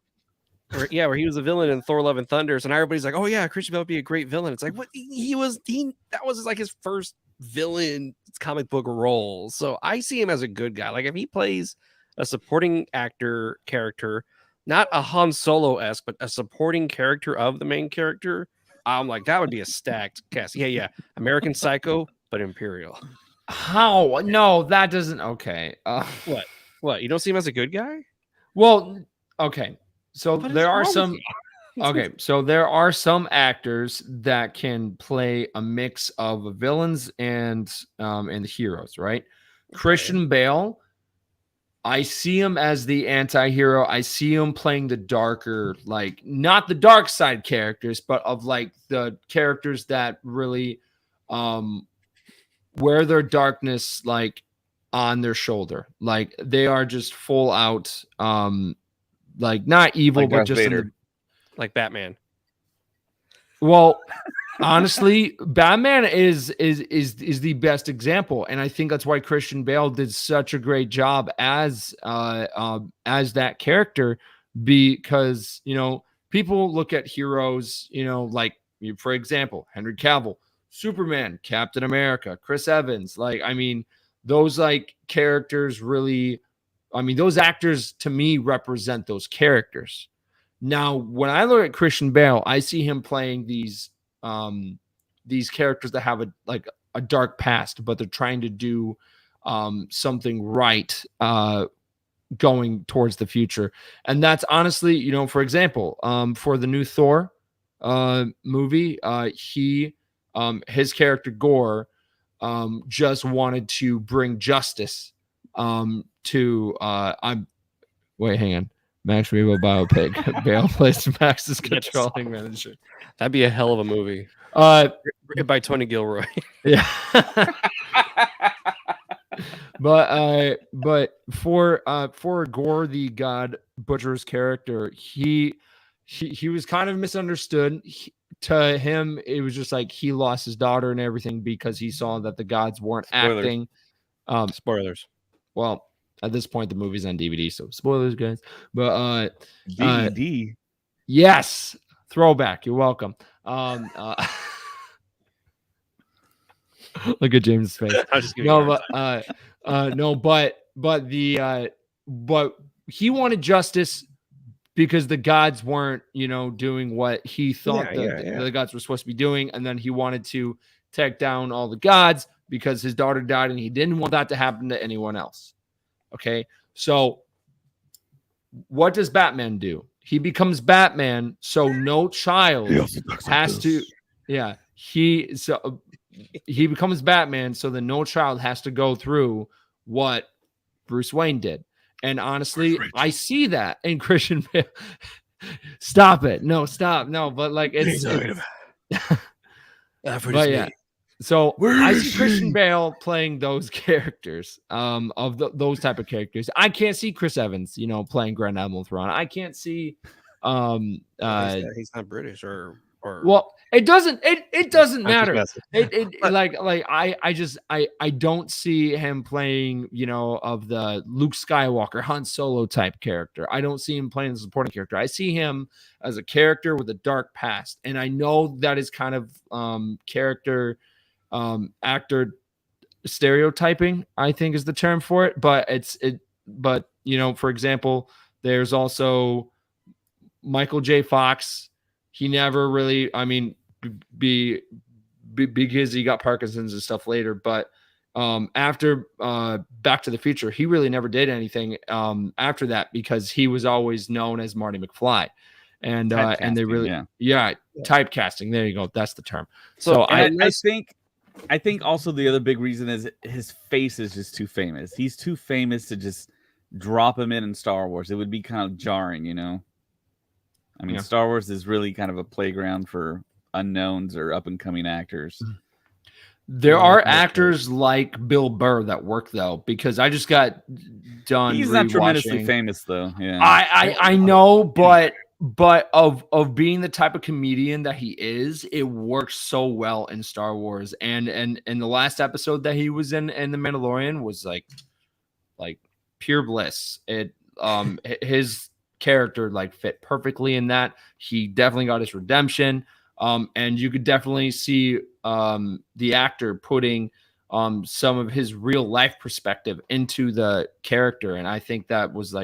Where he was the villain in Thor: Love and Thunder, and everybody's like, "Oh yeah, Christian Bale would be a great villain." It's like, what that was like his first villain comic book role. So I see him as a good guy. Like if he plays a supporting actor character, not a Han Solo-esque, but a supporting character of the main character, I'm like, that would be a stacked cast. Yeah. American Psycho, but Imperial. How? No, that doesn't. Okay. What? You don't see him as a good guy? Well, okay. So there are some. Okay, so there are some actors that can play a mix of villains and the heroes, right? Okay. Christian Bale, I see him as the anti-hero. I see him playing the darker, like not the dark side characters, but of like the characters that really wear their darkness like on their shoulder. Like they are just full out like not evil, like but just like Batman. Well, honestly, Batman is the best example, and I think that's why Christian Bale did such a great job as that character, because people look at heroes, like for example, Henry Cavill, Superman, Captain America, Chris Evans, like I mean those like characters really, I mean those actors to me represent those characters. Now, when I look at Christian Bale, I see him playing these characters that have a dark past, but they're trying to do something right going towards the future. And that's honestly, for example, for the new Thor movie, his character Gore just wanted to bring justice Wait, hang on. Max Rebo biopic. Bale plays Max's Yes. controlling manager. That'd be a hell of a movie. Written by Tony Gilroy. Yeah. But for Gore the God Butcher's character, he was kind of misunderstood. To him, it was just like he lost his daughter and everything because he saw that the gods weren't Spoilers. acting. Spoilers. Well, at this point, the movie's on DVD, so spoilers, guys. But DVD. Yes, throwback. You're welcome. Look at James' face. I was just giving you a hard time. No, but he wanted justice because the gods weren't, doing what he thought the gods were supposed to be doing, and then he wanted to take down all the gods because his daughter died, and he didn't want that to happen to anyone else. Okay, so what does Batman do? He becomes Batman, so no child has to. Yeah, he becomes Batman, so that no child has to go through what Bruce Wayne did. And honestly, I see that in Christian Bale. Stop it! No, stop! No, but like it's. But yeah. So I see Christian Bale playing those characters, those type of characters. I can't see Chris Evans, playing Grand Admiral Thrawn. I can't see. He's not British or. Well, it doesn't matter. I don't see him playing, of the Luke Skywalker, Han Solo type character. I don't see him playing the supporting character. I see him as a character with a dark past, and I know that is kind of character. Actor stereotyping, I think, is the term for it. But for example, there's also Michael J. Fox. He never really, because he got Parkinson's and stuff later. But after Back to the Future, he really never did anything after that because he was always known as Marty McFly. And they really, typecasting. There you go. That's the term. So I think also the other big reason is his face is just too famous. He's too famous to just drop him in Star Wars. It would be kind of jarring, Star Wars is really kind of a playground for unknowns or up and coming actors. There are actors like Bill Burr that work though, because I just got done. He's not tremendously famous though. Yeah, I know, but of being the type of comedian that he is, it works so well in Star Wars. And the last episode that he was in The Mandalorian was like pure bliss. It his character fit perfectly in that. He definitely got his redemption. And you could definitely see the actor putting some of his real life perspective into the character. And I think that was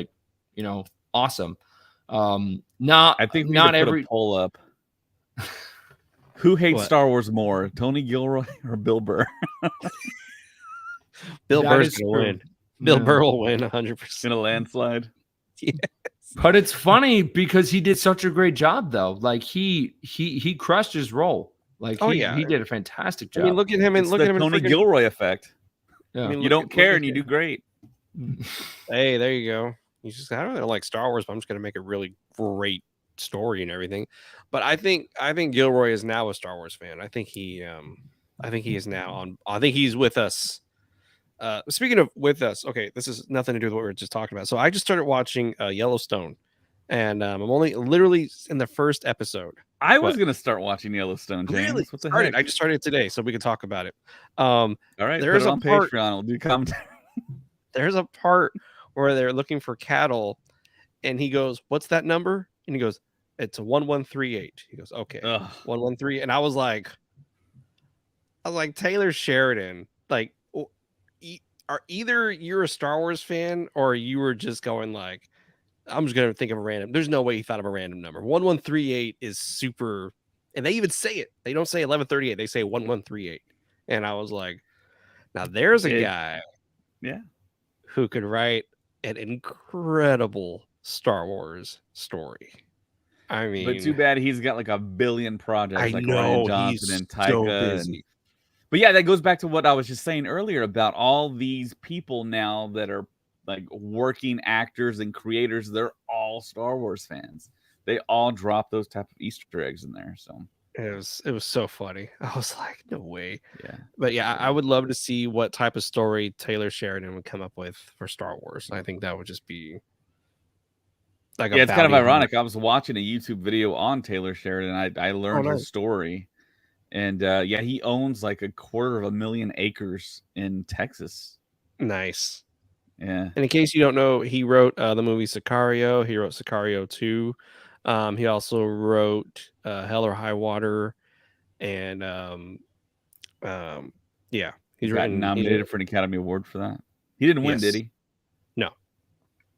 awesome. I think we not every poll up. Who hates Star Wars more, Tony Gilroy or Bill Burr? Bill Burr's gonna win. Bill Burr will win 100% in a landslide. Yes. But it's funny because he did such a great job though. He crushed his role. He did a fantastic job. Look at him and look at him. Tony Gilroy effect. Yeah. You don't care and you do great. Hey, there you go. You just I don't really like Star Wars, but I'm just gonna make a really great story and everything. But I think Gilroy is now a Star Wars fan. I think he is now on. I think he's with us. Speaking of with us, okay, this is nothing to do with what we were just talking about. So I just started watching Yellowstone, and I'm only literally in the first episode. I was gonna start watching Yellowstone, James. Really? What the heck? I just started today, so we can talk about it. All right, there's on Patreon. We'll do commentary. There's a part where they're looking for cattle, and he goes, "What's that number?" And he goes, "It's 1138." He goes, "Okay, 113." And I was like, Taylor Sheridan, are either you're a Star Wars fan or you were just going I'm just gonna think of a random. There's no way he thought of a random number. 1138 is super, and they even say it. They don't say 1138. They say 1138. And I was like, now there's a guy, who could write an incredible Star Wars story. But too bad he's got a billion projects Ryan Johnson and Taika. But yeah, that goes back to what I was just saying earlier about all these people now that are like working actors and creators. They're all Star Wars fans. They all drop those type of Easter eggs in there. So It was so funny. I was like, no way. yeah. But yeah, I would love to see what type of story Taylor Sheridan would come up with for Star Wars. I think that would just be like a Yeah, it's kind of bounty hunter. ironic. I was watching a YouTube video on Taylor Sheridan. I learned nice. his story. And yeah, he owns like 250,000 acres in Texas. Nice. Yeah. And in case you don't know, he wrote the movie Sicario. He wrote Sicario 2. He also wrote Hell or High Water. And yeah, He's got nominated for an Academy Award for that. He didn't win, did he? No.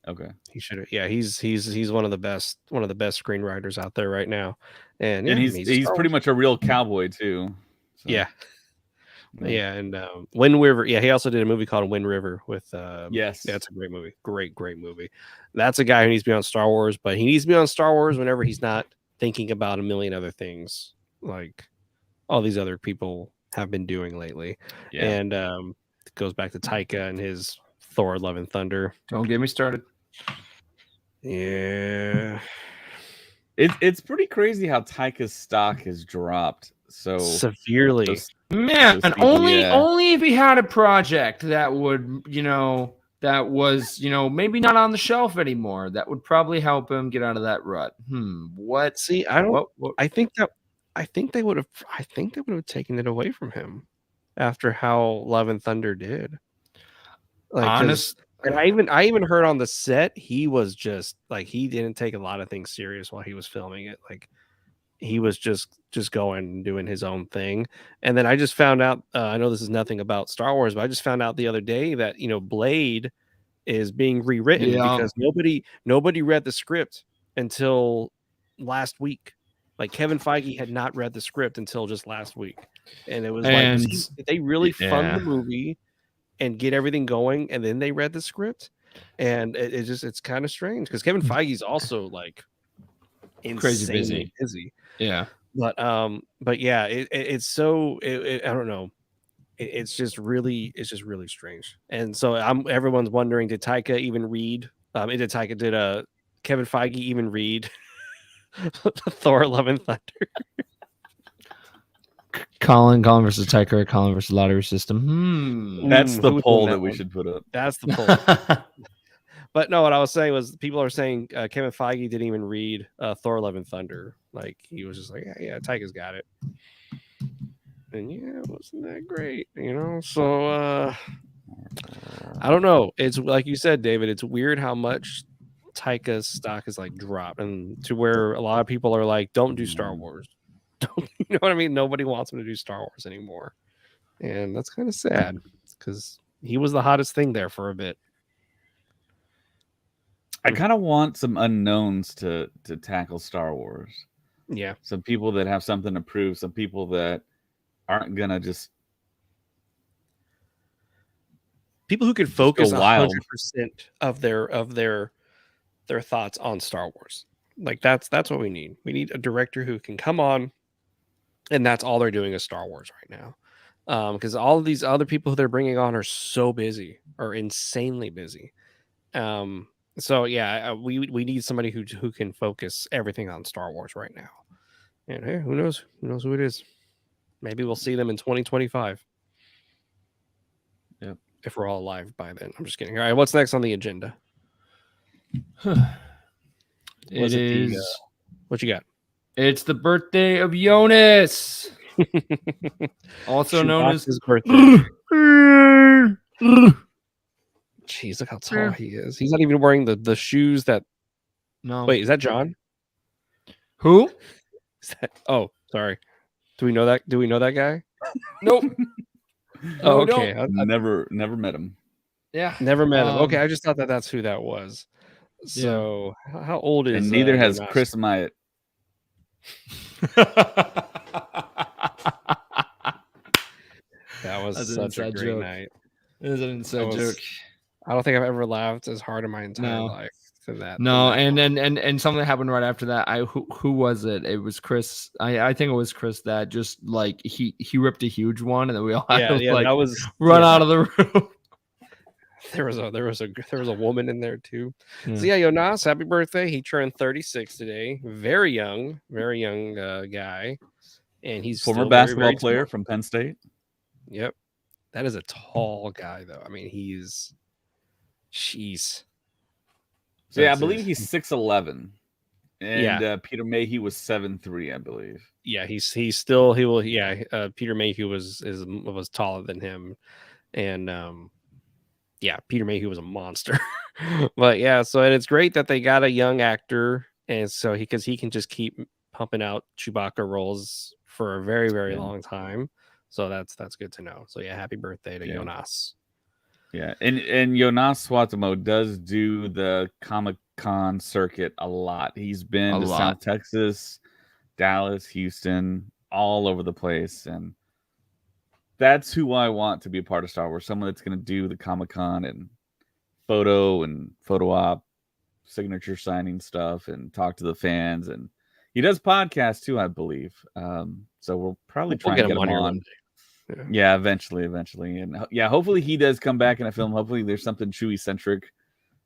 Okay. He should have. Yeah, he's one of the best screenwriters out there right now. And yeah, and he's pretty much a real cowboy too. So. Yeah. Yeah, and Wind River. Yeah, he also did a movie called Wind River with. Yes, that's a great movie. Great movie. That's a guy who needs to be on Star Wars, but he needs to be on Star Wars whenever he's not thinking about a million other things like all these other people have been doing lately. Yeah. And it goes back to Taika and his Thor: Love and Thunder. Don't get me started. Yeah, it's pretty crazy how Taika's stock has dropped so severely. Man, only if he had a project that would, that was, maybe not on the shelf anymore, that would probably help him get out of that rut. What? See, I don't. What? I think they would have taken it away from him after how Love and Thunder did. Like, honest. And I even heard on the set he was just like he didn't take a lot of things serious while he was filming it. Like he was just going and doing his own thing. And then I just found out. I know this is nothing about Star Wars, but I just found out the other day that Blade is being rewritten because nobody read the script until last week. Like Kevin Feige had not read the script until just last week, and it was like did they really fund the movie and get everything going, and then they read the script, and it's kind of strange because Kevin Feige's also like crazy busy. Yeah, but yeah, it's so I don't know. It's just really strange, and so everyone's wondering, did Taika even read? Did Kevin Feige even read Thor: Love and Thunder? Colin versus Taika, or Colin versus lottery system. That's the poll that we should put up. That's the poll. But no, what I was saying was people are saying Kevin Feige didn't even read Thor: Love and Thunder. Like he was just like, yeah, Taika's got it. And yeah, it wasn't that great, So I don't know. It's like you said, David. It's weird how much Taika's stock is like dropped, and to where a lot of people are like, "Don't do Star Wars." Don't, you know what I mean? Nobody wants him to do Star Wars anymore, and that's kind of sad because he was the hottest thing there for a bit. I kind of want some unknowns to tackle Star Wars. Yeah, some people that have something to prove, some people that aren't gonna just people who could focus 100% of their thoughts on Star Wars. Like that's what we need. We need a director who can come on, and that's all they're doing is Star Wars right now. Because all of these other people who they're bringing on are so busy, or insanely busy. So yeah, we need somebody who can focus everything on Star Wars right now. And hey, who knows who it is? Maybe we'll see them in 2025. Yep. If we're all alive by then. I'm just kidding. All right, what's next on the agenda? It is. What you got? It's the birthday of Jonas, also known as his birthday. Jeez, look how tall he is. He's not even wearing the shoes that. No. Wait, is that John? Who? Is that? Oh, sorry. Do we know that guy? Nope. Oh, okay. Never met him. Yeah, never met him. Okay, I just thought that's who that was. So, how old is? And neither has Chris Myatt. That was such a great night. It was an inside joke. I don't think I've ever laughed as hard in my entire life. than that. No, and something happened right after that. Who was it? It was Chris. I think it was Chris that just like he ripped a huge one, and then we all had to like that was run out of the room. There was a woman in there too. Yeah. So yeah, Jonas, happy birthday! He turned 36 today. Very young guy, and he's Former still basketball very player smart. from Penn State. Yep, that is a tall guy though. I mean, jeez. So yeah, I That's believe it. he's 6'11", and Yeah. Peter Mayhew was 7'3", I believe. Yeah, he's still he will. Yeah, Peter Mayhew was taller than him, and yeah, Peter Mayhew was a monster. But yeah, so and it's great that they got a young actor, and so because he can just keep pumping out Chewbacca roles for a very Yeah. long time. So that's good to know. So yeah, happy birthday to Yeah. Jonas. Yeah, and Jonas Swatamo does do the Comic-Con circuit a lot. He's been A to lot. South Texas, Dallas, Houston, all over the place, and that's who I want to be a part of Star Wars. Someone that's going to do the Comic-Con and photo op, signature signing stuff, and talk to the fans. And he does podcasts too, I believe. So we'll probably try We'll and get get him him on here on. one day. Yeah, eventually, and yeah, hopefully he does come back in a film. Hopefully there's something Chewie centric.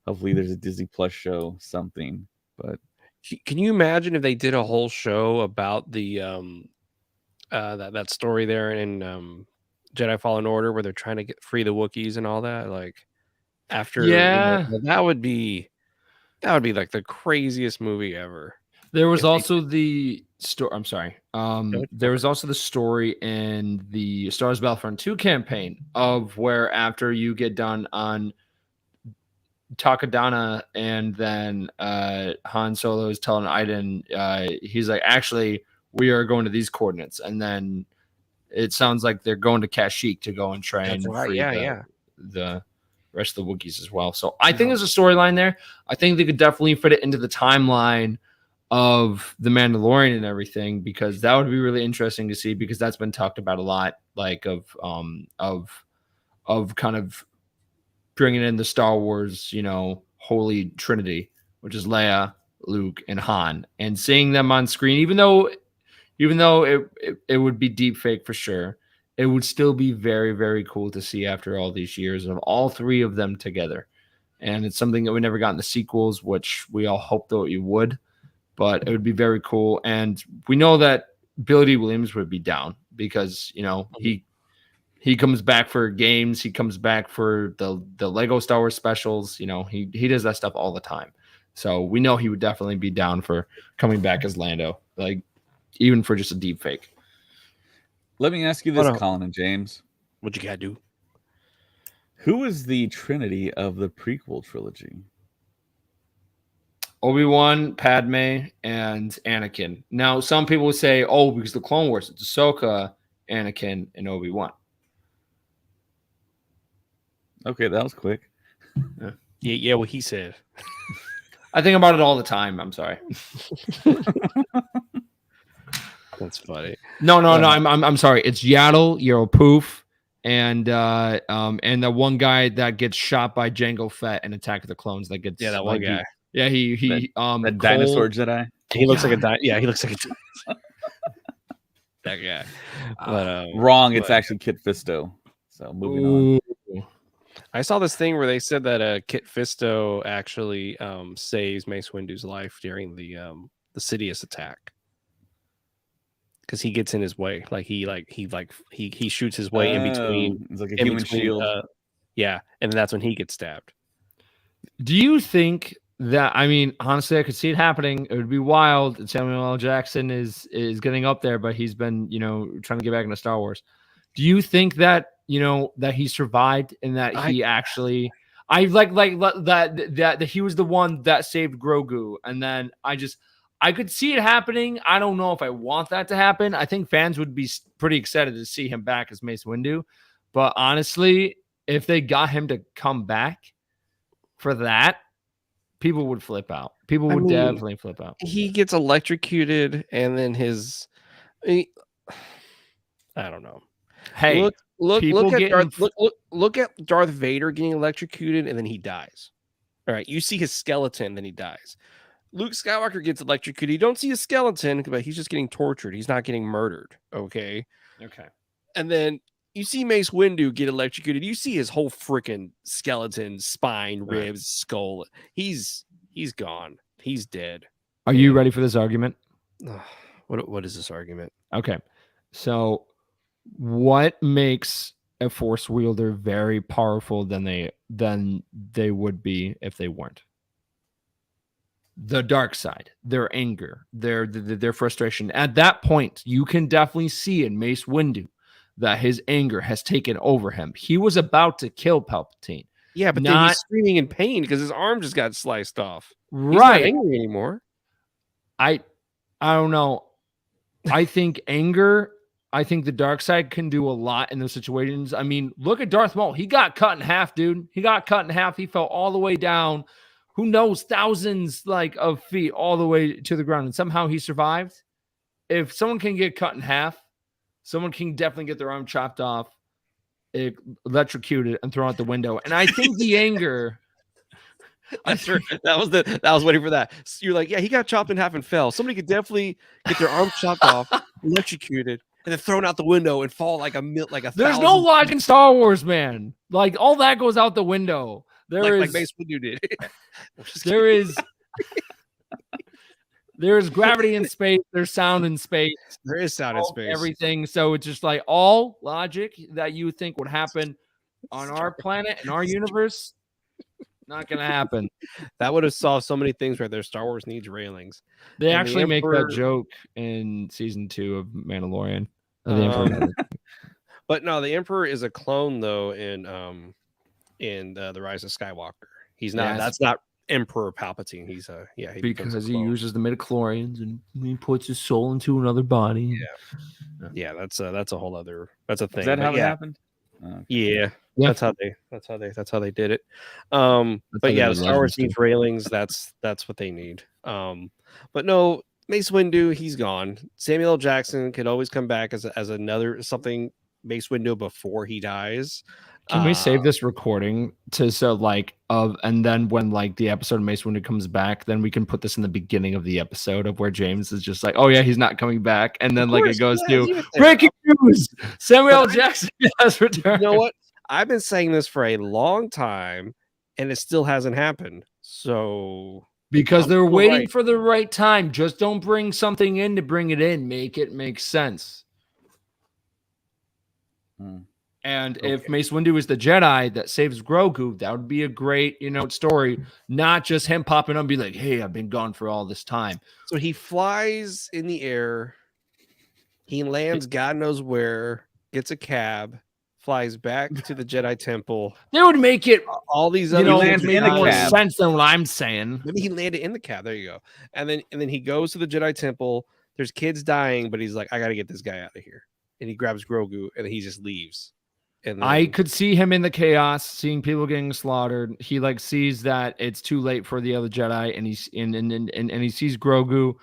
Hopefully there's a Disney Plus show, something. But Can you imagine if they did a whole show about the that story there in Jedi Fallen Order where they're trying to get free the Wookiees and all that? Like after Yeah. that would be like the craziest movie ever. There was If they also the story. I'm sorry. it's There was also the story in the Star Wars Battlefront 2 campaign of where after you get done on Takadana and then Han Solo is telling Iden, he's like, actually, we are going to these coordinates. And then it sounds like they're going to Kashyyyk to go and try That's and right. free Yeah. the rest of the Wookiees as well. So I think there's a storyline there. I think they could definitely fit it into the timeline of the Mandalorian and everything, because that would be really interesting to see, because that's been talked about a lot, like of kind of bringing in the Star Wars, holy trinity, which is Leia, Luke, and Han, and seeing them on screen, even though it would be deep fake for sure, it would still be very, very cool to see after all these years of all three of them together. And it's something that we never got in the sequels, which we all hoped that you would, but it would be very cool. And we know that Billy D. Williams would be down because, he comes back for games. He comes back for the Lego Star Wars specials. He does that stuff all the time. So we know he would definitely be down for coming back as Lando, like even for just a deep fake. let me ask you this, Colin and James. What you gotta do? Who is the Trinity of the prequel trilogy? Obi-Wan, Padme, and Anakin. Now, some people would say, oh, because the Clone Wars, it's Ahsoka, Anakin, and Obi-Wan. Okay, that was quick. Yeah, what he said. I think about it all the time. I'm sorry. That's funny. No. I'm sorry. It's Yaddle, Poof, and the one guy that gets shot by Jango Fett in Attack of the Clones. That gets that one guy. He That dinosaur Jedi. He looks like a he looks like a that guy. But Wrong. It's actually Kit Fisto. So moving on. I saw this thing where they said that Kit Fisto actually saves Mace Windu's life during the Sidious attack, because he gets in his way, he shoots his way in between. It's like a human shield. Yeah, and that's when he gets stabbed. Do you think that? I mean, honestly, I could see it happening. It would be wild. Samuel L. Jackson is getting up there, but he's been trying to get back into Star Wars. Do you think that that he survived and that he actually? I like that he was the one that saved Grogu, and then I could see it happening. I don't know if I want that to happen. I think fans would be pretty excited to see him back as Mace Windu, but honestly, if they got him to come back for that, people would flip out. People would definitely flip out. He gets electrocuted, and then I don't know. Hey, look at Darth Vader getting electrocuted, and then he dies. All right, you see his skeleton, then he dies. Luke Skywalker gets electrocuted. You don't see his skeleton, but he's just getting tortured. He's not getting murdered. Okay. Okay. And then you see Mace Windu get electrocuted. You see his whole freaking skeleton, spine, ribs, skull. He's gone. He's dead. Are you ready for this argument? What is this argument? Okay. So what makes a force wielder very powerful than they would be if they weren't? The dark side, their anger, their frustration. At that point, you can definitely see in Mace Windu that his anger has taken over him. He was about to kill Palpatine. Yeah, but then he's screaming in pain because his arm just got sliced off. Right. He's not angry anymore. I don't know. I think the dark side can do a lot in those situations. I mean, look at Darth Maul. He got cut in half, dude. He got cut in half. He fell all the way down. Who knows, thousands of feet all the way to the ground, and somehow he survived. If someone can get cut in half, someone can definitely get their arm chopped off, electrocuted, and thrown out the window. And I think the anger. That was waiting for that. So you're like, yeah, he got chopped in half and fell. Somebody could definitely get their arm chopped off, electrocuted, and then thrown out the window and fall like a There's no logic in Star Wars, man. Like all that goes out the window. Like Mace Windu did. There is gravity in space. There's sound in space. There is sound in space. Everything. So it's just like all logic that you think would happen on our planet and our universe. Not gonna happen. That would have solved so many things right there. Star Wars needs railings. They actually make that joke in season 2 of Mandalorian. But no, the Emperor is a clone though in the Rise of Skywalker. He's not. That's not Emperor Palpatine. He's because he uses the midichlorians and he puts his soul into another body. Yeah. That's a whole other. That's a thing. Is that how it happened? Okay. Yeah. That's how they did it. But yeah, Star Wars needs railings. That's what they need. But no, Mace Windu, he's gone. Samuel L. Jackson could always come back as another something Mace Windu before he dies. Can we save this recording and then when the episode of Mace Windu comes back, then we can put this in the beginning of the episode of where James is just like, oh yeah, he's not coming back, and then it goes to breaking news: Samuel L. Jackson has returned. You know what? I've been saying this for a long time, and it still hasn't happened. So because they're waiting for the right time. Just don't bring something in to bring it in. Make it make sense. And if Mace Windu is the Jedi that saves Grogu, that would be a great, story. Not just him popping up and be like, hey, I've been gone for all this time. So he flies in the air. He lands God knows where, gets a cab, flies back to the Jedi Temple. They would make it all these other lands in the more cab. sense than what I'm saying. Maybe he landed in the cab. There you go. And then he goes to the Jedi Temple. There's kids dying, but he's like, I got to get this guy out of here. And he grabs Grogu and he just leaves. And I could see him in the chaos, seeing people getting slaughtered. He sees that it's too late for the other Jedi, and he's and he sees Grogu,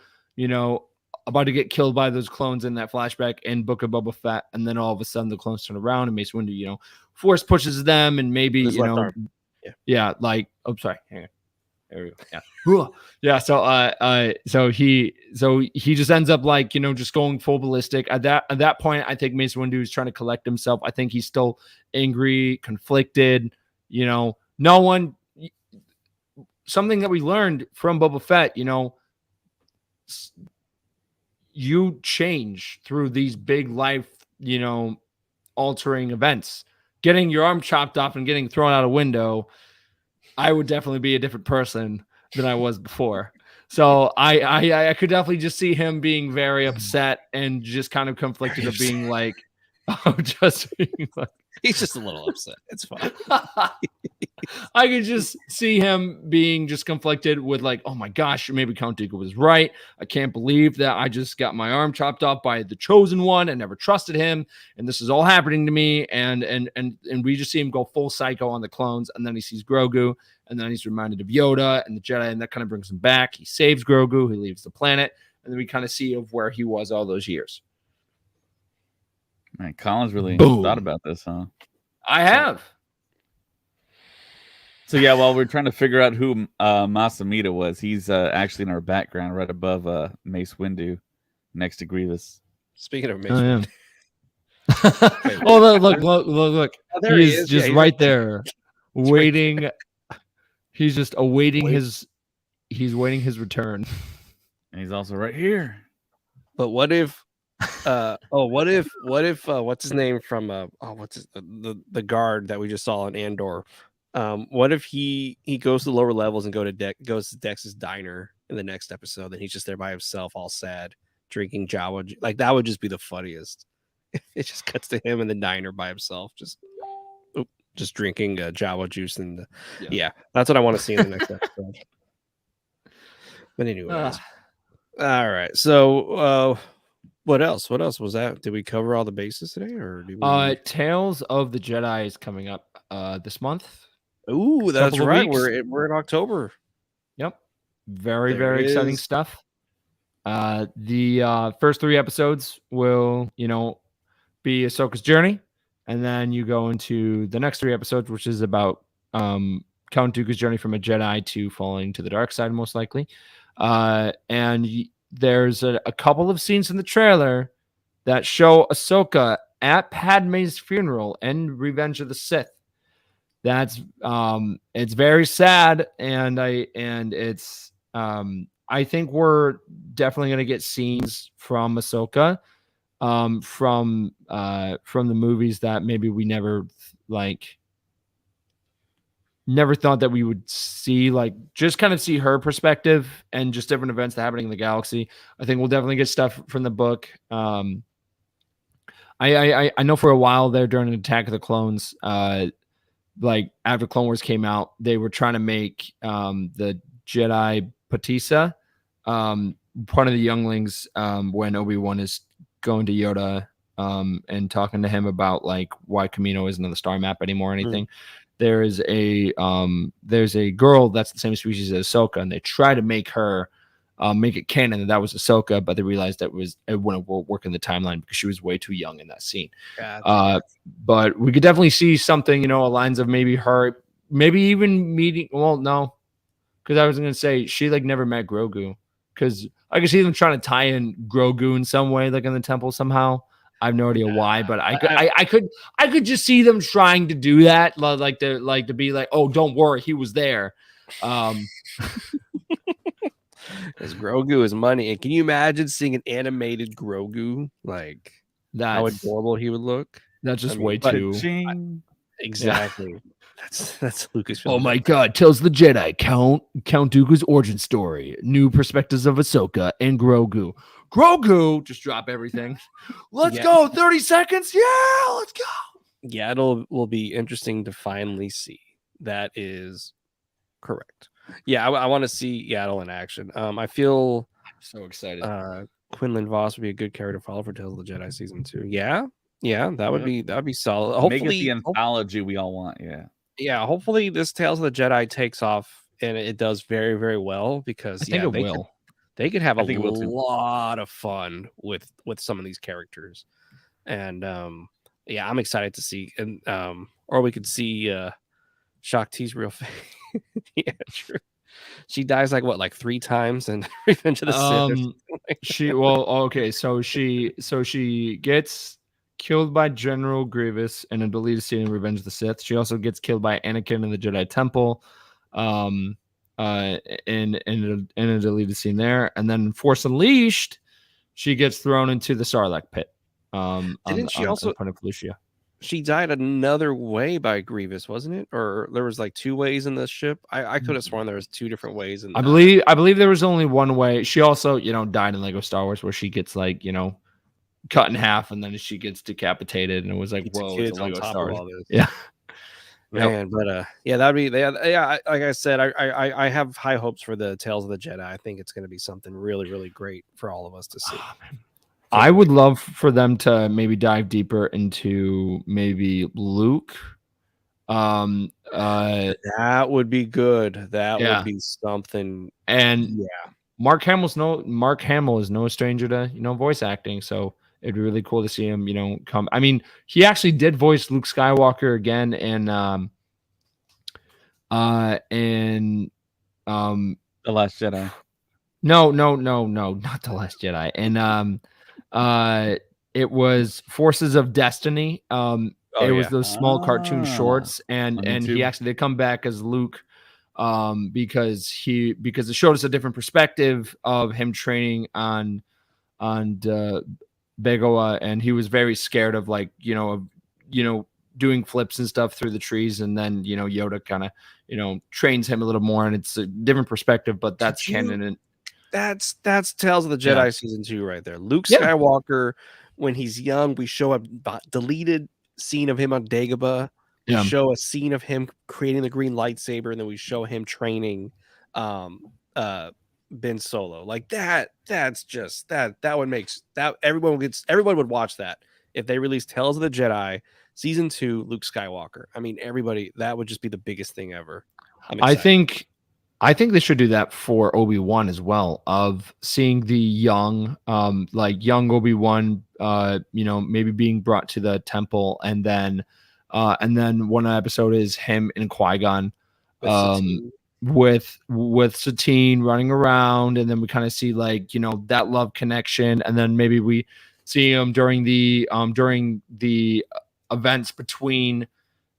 about to get killed by those clones in that flashback in Book of Boba Fett, and then all of a sudden the clones turn around and Mace Windu, force pushes them, and maybe sorry, hang on. There we go. Yeah. So he just ends up just going full ballistic. At that point, I think Mace Windu is trying to collect himself. I think he's still angry, conflicted. Something that we learned from Boba Fett, you change through these big life, altering events. Getting your arm chopped off and getting thrown out a window, I would definitely be a different person than I was before. So I could definitely just see him being very upset and just kind of conflicted of being he's just a little upset. It's fine. I could just see him being just conflicted with oh my gosh, maybe Count Dooku was right. I can't believe that I just got my arm chopped off by the chosen one and never trusted him. And this is all happening to me. And we just see him go full psycho on the clones. And then he sees Grogu, and then he's reminded of Yoda and the Jedi, and that kind of brings him back. He saves Grogu. He leaves the planet. And then we kind of see of where he was all those years. Man, Colin's really thought about this, huh? I have. So yeah, while we're trying to figure out who Masamita was, he's actually in our background right above Mace Windu, next to Grievous. Speaking of Mace Oh, yeah. Wait, Oh, look. oh, there he He's is. Yeah, just he's right there, He's right waiting. He's just awaiting Wait. he's waiting his return. And he's also right here. But what if what if what's his name from the guard that we just saw in Andor? What if he goes to the lower levels and goes to Dex's diner in the next episode, and he's just there by himself, all sad, drinking Jawa. Like that would just be the funniest. It just cuts to him in the diner by himself, just drinking Jawa juice, and yeah, that's what I want to see in the next episode. But anyways, all right. So what else? What else was that? Did we cover all the bases today, or did we... Tales of the Jedi is coming up this month. Ooh, that's couple of right. weeks. We're in October. Yep. Very, There very exciting is. stuff. The first 3 episodes will, be Ahsoka's journey. And then you go into the next 3 episodes, which is about Count Dooku's journey from a Jedi to falling to the dark side, most likely. There's a couple of scenes in the trailer that show Ahsoka at Padme's funeral and Revenge of the Sith. That's it's very sad, and it's I think we're definitely gonna get scenes from Ahsoka from the movies that maybe we never thought that we would see, like just kind of see her perspective and just different events that are happening in the galaxy. I think we'll definitely get stuff from the book. I know for a while there during Attack of the Clones, like after Clone Wars came out, they were trying to make the Jedi Patissa part of the younglings when Obi-Wan is going to Yoda and talking to him about like why Kamino isn't on the star map anymore or anything. There's a girl that's the same species as Ahsoka, and they try to make her make it canon that was Ahsoka, but they realized it wouldn't work in the timeline because she was way too young in that scene. Gotcha. But we could definitely see something, a lines of maybe her, maybe even meeting. Well, no, because I was going to say she like never met Grogu, because I could see them trying to tie in Grogu in some way, like in the temple somehow. I have no idea why, but I could just see them trying to do that, like to be like, oh, don't worry, he was there. Because Grogu is money. And can you imagine seeing an animated Grogu? Like how adorable he would look. That's just way too. Exactly. Yeah. That's Lucasfilm. Oh my God! Tells the Jedi Count Dooku's origin story, new perspectives of Ahsoka and Grogu. Grogu, just drop everything. Let's go. 30 seconds. Yeah, let's go. Yeah, will be interesting to finally see. That is correct. Yeah, I want to see Yaddle in action. I feel so excited. Quinlan Voss would be a good character to follow for Tales of the Jedi season 2. Yeah, that would be solid. Hopefully, make it the anthology we all want. Yeah. Hopefully, this Tales of the Jedi takes off and it does very, very well, because I think it will. They could have a lot of fun with some of these characters, and I'm excited to see. And or we could see Shakti's real face. Yeah, true. She dies like 3 times in Revenge of the Sith. So she gets killed by General Grievous in a deleted scene in Revenge of the Sith. She also gets killed by Anakin in the Jedi Temple, in a deleted scene there, and then in Force Unleashed, she gets thrown into the Sarlacc pit. Didn't she also? Lucia. She died another way by Grievous, wasn't it? Or there was like 2 ways in this ship. I could have sworn there was 2 different ways. I believe there was only one way. She also, died in Lego Star Wars, where she gets cut in half and then she gets decapitated, and it was like, whoa, it's a Lego Star Wars. Yeah. Man, but that'd be like I said, I have high hopes for the Tales of the Jedi. I think it's going to be something really, really great for all of us to see. I would love for them to maybe dive deeper into maybe Luke. That would be good. That would be something. And Mark Hamill is no stranger to voice acting, so it'd be really cool to see him come. I mean, he actually did voice Luke Skywalker again in And The Last Jedi. no, not The Last Jedi. And it was Forces of Destiny. It was those small cartoon shorts, and on he YouTube. actually did come back as Luke, because it showed us a different perspective of him training on Begoa, and he was very scared of doing flips and stuff through the trees, and then Yoda kind of trains him a little more, and it's a different perspective, but that's canon. And That's Tales of the Jedi Yeah. season 2 right there. Luke Yeah. Skywalker, when he's young, we show a deleted scene of him on Dagobah. We Yeah. show a scene of him creating the green lightsaber, and then we show him training Ben Solo. Like that's just that would make that everyone would watch that if they released Tales of the Jedi season 2 Luke Skywalker. I mean, everybody, that would just be the biggest thing ever. I think they should do that for Obi-Wan as well, of seeing the young Obi-Wan, maybe being brought to the temple, and then one episode is him and Qui-Gon with Satine running around, and then we kind of see that love connection, and then maybe we see him during the events between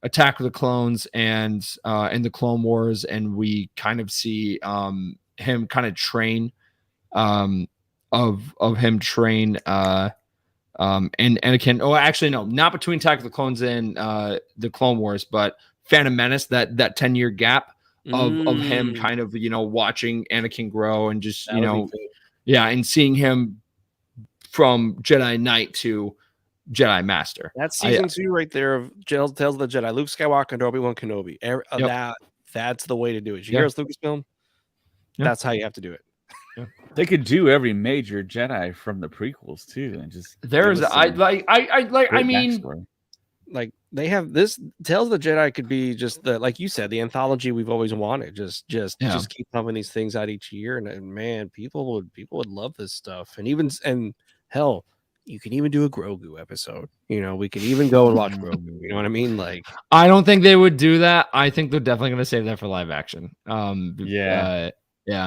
Attack of the Clones and in the Clone Wars, and we kind of see him kind of train of him train and Anakin. Oh, actually no, not between Attack of the Clones and the Clone Wars, but Phantom Menace, that 10-year gap of him kind of watching Anakin grow, and just and seeing him from Jedi Knight to Jedi Master. That's season 2 right there of Tales of the Jedi. Luke Skywalker and Obi-Wan Kenobi. That's the way to do it. You hear us, Lucasfilm? Yeah. That's how you have to do it. Yeah. They could do every major Jedi from the prequels too, and just like they have this Tales of the Jedi could be just the, like you said, the anthology we've always wanted. Just keep pumping these things out each year, and man, people would love this stuff. And hell, you can even do a Grogu episode. We can even go and watch Grogu. You know what I mean? Like, I don't think they would do that. I think they're definitely going to save that for live action. Yeah,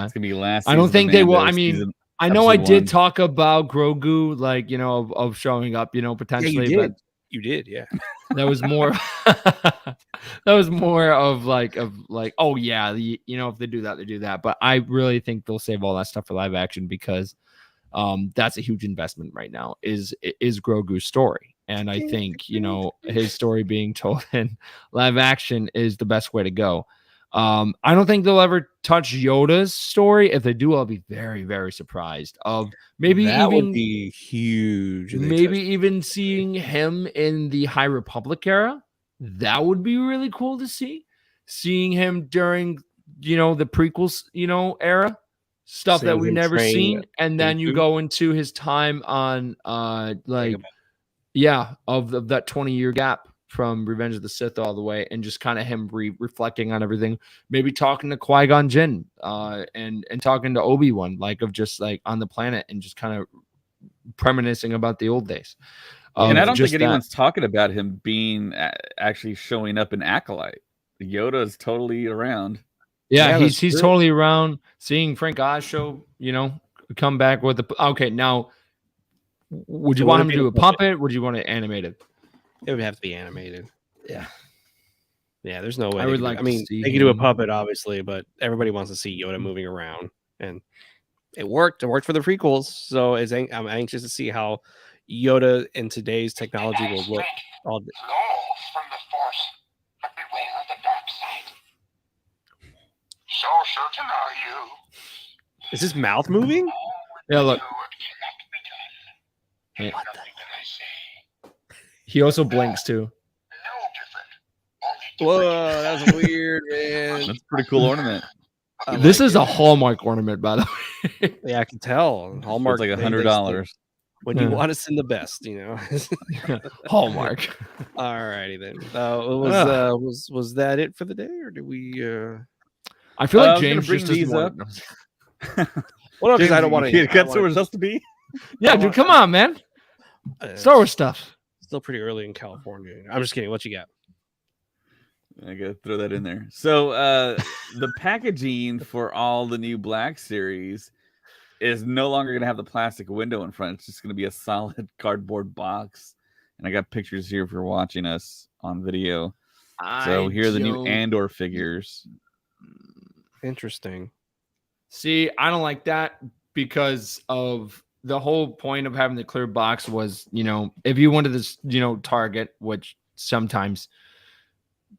it's gonna be last. I don't think they will. I mean, I know I did talk about Grogu, of showing up, potentially, but you did, yeah. That was more. That was more of oh yeah, if they do that, they do that. But I really think they'll save all that stuff for live action, because that's a huge investment right now, is Grogu's story. And I think, his story being told in live action is the best way to go. I don't think they'll ever touch Yoda's story. If they do, I'll be very, very surprised. Would be huge. Maybe even seeing him in the High Republic era. That would be really cool to see. Seeing him during, the prequels, era. Stuff that we've never seen, and then you go into his time on of that 20-year gap from Revenge of the Sith all the way, and just kind of him reflecting on everything, maybe talking to Qui-Gon Jinn and talking to Obi-Wan, of just on the planet, and just kind of reminiscing about the old days. And I don't think anyone's talking about him being actually showing up in Acolyte. Yoda is totally around. Yeah, he's totally around. Seeing Frank Oz show, come back with now. Would you want him to do a puppet? Would you want it animated? It would have to be animated. Yeah. Yeah, there's no way. I would like to see they could do a puppet, obviously, but everybody wants to see Yoda moving around, and it worked. It worked for the prequels, so I'm anxious to see how Yoda in today's technology will look. From the Force, but beware the dark side. So certain are you. Is his mouth moving? Yeah, look. Yeah. He also blinks too. Whoa, that's weird, man. That's a pretty cool ornament. This is a Hallmark ornament, by the way. Yeah, I can tell. Hallmark, it's like $100. When you want to send the best, Hallmark. All righty then. Was that it for the day, or did we? I feel like James just these up. Well, no, because I don't want to. Got somewhere else to be. Yeah, dude, come on, man. Star Wars stuff. Still pretty early in California. I'm just kidding. What you got? I gotta throw that in there. So the packaging for all the new Black Series is no longer gonna have the plastic window in front. It's just gonna be a solid cardboard box. And I got pictures here if you're watching us on video. So here are the new Andor figures. Interesting. See, I don't like that because of the whole point of having the clear box was, if you wanted this, Target, which sometimes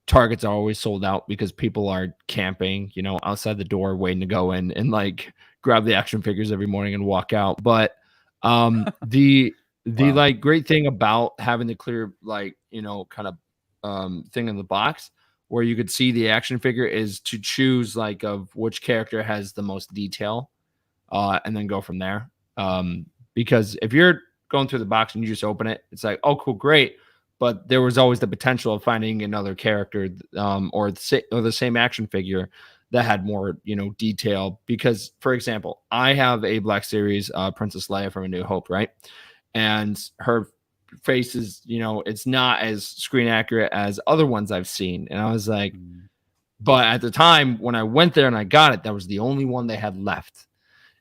Targets are always sold out because people are camping, outside the door waiting to go in and like grab the action figures every morning and walk out. But the Wow. like great thing about having the clear kind of thing in the box where you could see the action figure is to choose like of which character has the most detail and then go from there. Because if you're going through the box and you just open it, it's like, oh, cool, great. But there was always the potential of finding another character or the same action figure that had more, detail. Because, for example, I have a Black Series Princess Leia from A New Hope, right? And her face is, it's not as screen accurate as other ones I've seen. And I was like, but at the time when I went there and I got it, that was the only one they had left.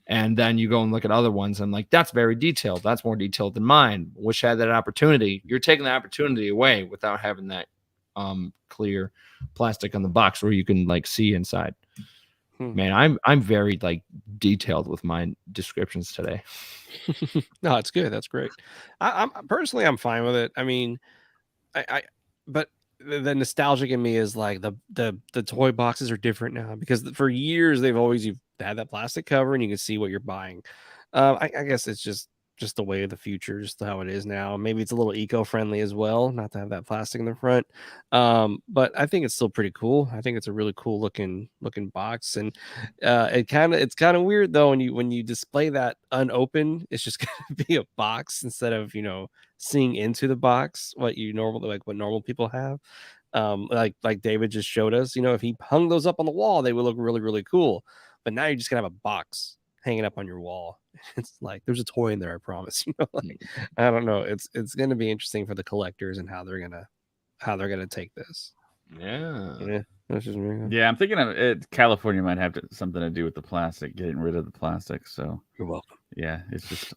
And then you go and look at other ones. I'm like, that's very detailed. That's more detailed than mine. Wish I had that opportunity. You're taking the opportunity away without having that clear plastic on the box where you can like see inside. Man, I'm very like detailed with my descriptions today. No, it's good. That's great. I'm personally, I'm fine with it. I mean, but the nostalgic in me is like the toy boxes are different now because for years you've had that plastic cover and you can see what you're buying. I guess it's just the way of the future, just how it is now. Maybe it's a little eco-friendly as well, not to have that plastic in the front. But I think it's still pretty cool. I think it's a really cool looking box, and it's kind of weird though when you display that unopened. It's just gonna be a box instead of seeing into the box what normal people have. Like David just showed us, if he hung those up on the wall, they would look really, really cool. But now you're just gonna have a box hanging up on your wall. It's like there's a toy in there, I promise. I don't know. It's gonna be interesting for the collectors and how they're gonna take this. Yeah. That's just me. Yeah, I'm thinking of it. California might have something to do with the plastic, getting rid of the plastic. So You're welcome. yeah, it's just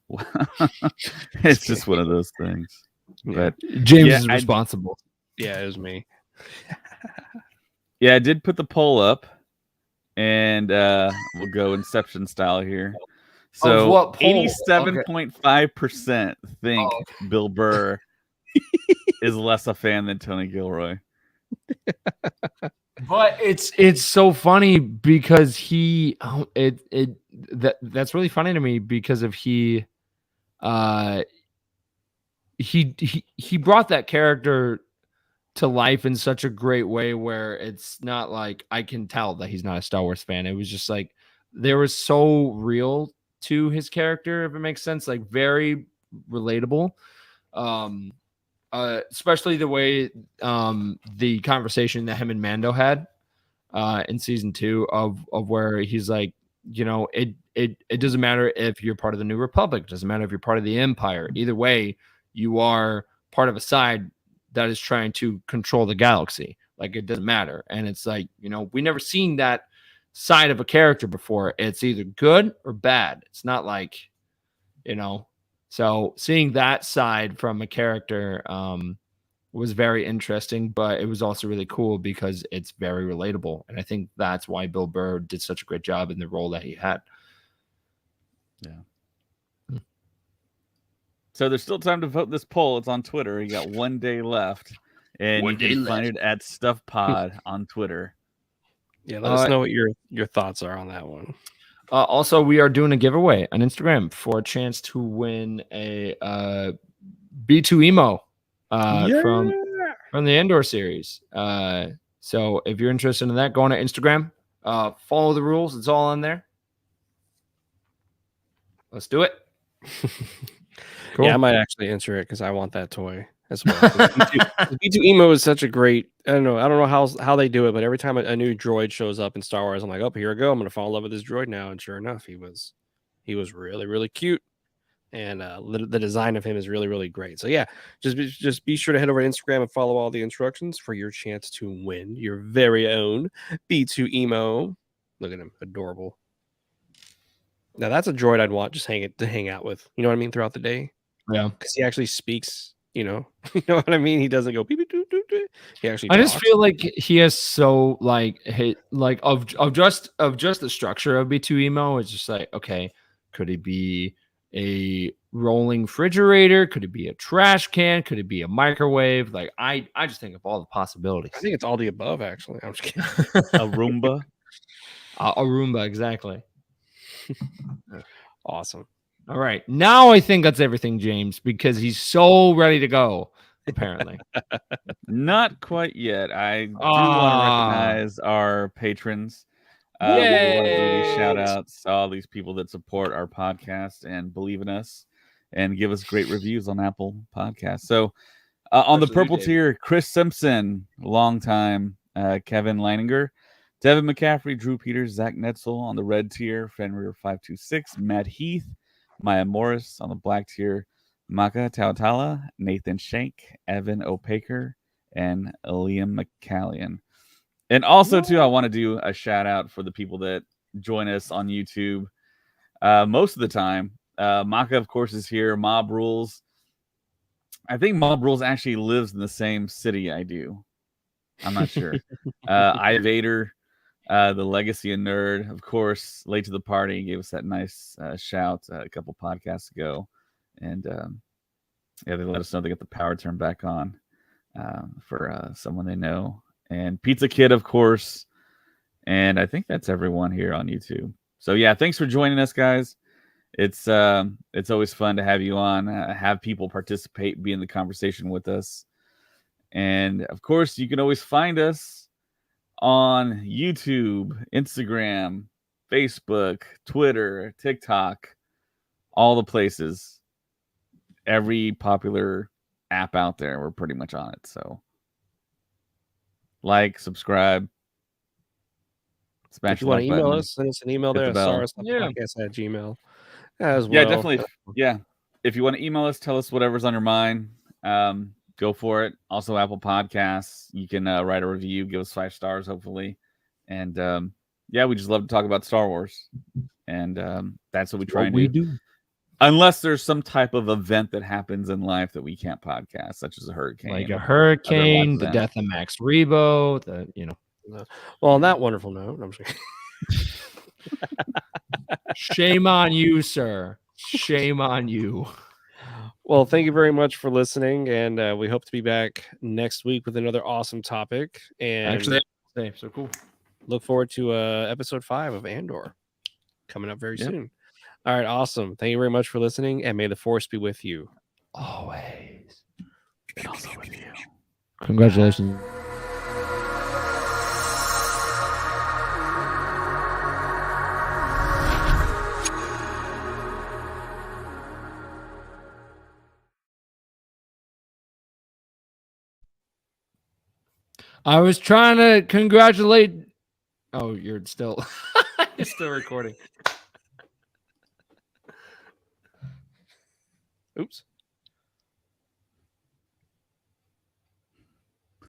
it's just one of those things. Yeah. But James is responsible. Yeah, it was me. Yeah, I did put the poll up, and we'll go Inception style here. So what poll? 87.5% think Bill Burr is less a fan than Tony Gilroy. But it's so funny because that's really funny to me because of he brought that character to life in such a great way where it's not like I can tell that he's not a Star Wars fan. It was just like there was so real to his character, if it makes sense, like very relatable. Especially the way the conversation that him and Mando had in season 2 of where he's like, it doesn't matter if you're part of the New Republic, it doesn't matter if you're part of the Empire. Either way, you are part of a side that is trying to control the galaxy. Like it doesn't matter. And it's like, we never seen that side of a character before. It's either good or bad. It's not like, so seeing that side from a character was very interesting, but it was also really cool because it's very relatable. And I think that's why Bill Burr did such a great job in the role that he had. Yeah. So there's still time to vote this poll. It's on Twitter. You got 1 day left. And you can find it at StuffPod on Twitter. Yeah, let us know what your thoughts are on that one. Also, we are doing a giveaway on Instagram for a chance to win a B2 Emo from the Andor series. So if you're interested in that, go on to Instagram. Follow the rules. It's all on there. Let's do it. Cool. Yeah, I might actually answer it because I want that toy as well. B2 Emo is such a great. I don't know how they do it, but every time a new droid shows up in Star Wars, I'm like, oh, here we go. I'm gonna fall in love with this droid now. And sure enough, he was really, really cute. and the design of him is really, really great. So yeah, just be sure to head over to Instagram and follow all the instructions for your chance to win your very own B2 emo. Look at him, adorable. Now that's a droid I'd want just hang out with. You know what I mean? Throughout the day, Yeah. because he actually speaks. You know what I mean. He doesn't go beep beep doo, doo, doo. He actually. I talks. just feel like he has so like of just the structure of B2 emo. It's just like, okay, could he be a rolling refrigerator? Could it be a trash can? Could it be a microwave? Like I just think of all the possibilities. I think it's all the above. Actually, I'm just kidding. A Roomba. A Roomba, exactly. Awesome. All right, now I think that's everything, James, because he's so ready to go. Apparently, Not quite yet. I do want to recognize our patrons. We want to do these shout outs to all these people that support our podcast and believe in us and give us great reviews on Apple Podcasts. So on the purple tier, Chris Simpson, long time, Kevin Leininger, Devin McCaffrey, Drew Peters, Zach Netzel. On the red tier, Fenrir526, Matt Heath, Maya Morris. On the black tier, Maka Tautala, Nathan Shank, Evan Opaker, and Liam McCallion. And also, too, I want to do a shout out for the people that join us on YouTube most of the time. Maka, of course, is here. Mob Rules. I think Mob Rules actually lives in the same city I do. I'm not sure. Ivader, the Legacy of Nerd, of course, late to the party, gave us that nice shout a couple podcasts ago. And yeah, they let us know they got the power turned back on for someone they know. And Pizza Kid, of course. And I think that's everyone here on YouTube. So yeah, thanks for joining us, guys. It's always fun to have you on, have people participate, be in the conversation with us. And of course, you can always find us on YouTube, Instagram, Facebook, Twitter, TikTok, all the places. Every popular app out there, we're pretty much on it. So like, subscribe, smash if you the want like to email button, us, send us an email hit there the at bell. podcast@gmail as well. Yeah, definitely. Yeah. If you want to email us, tell us whatever's on your mind. Go for it. Also, Apple Podcasts. You can write a review, give us 5 stars, hopefully. And yeah, we just love to talk about Star Wars. And that's what we try and do. Unless there's some type of event that happens in life that we can't podcast, such as a hurricane. Like a hurricane, the death of Max Rebo, Well, on that wonderful note, I'm sure. Shame on you, sir. Shame on you. Well, thank you very much for listening, and we hope to be back next week with another awesome topic. And actually, so cool. Look forward to episode 5 of Andor coming up very soon. All right, awesome. Thank you very much for listening, and may the Force be with you always. And also with you. Congratulations. I was trying to congratulate. Oh, you're still recording. Oops.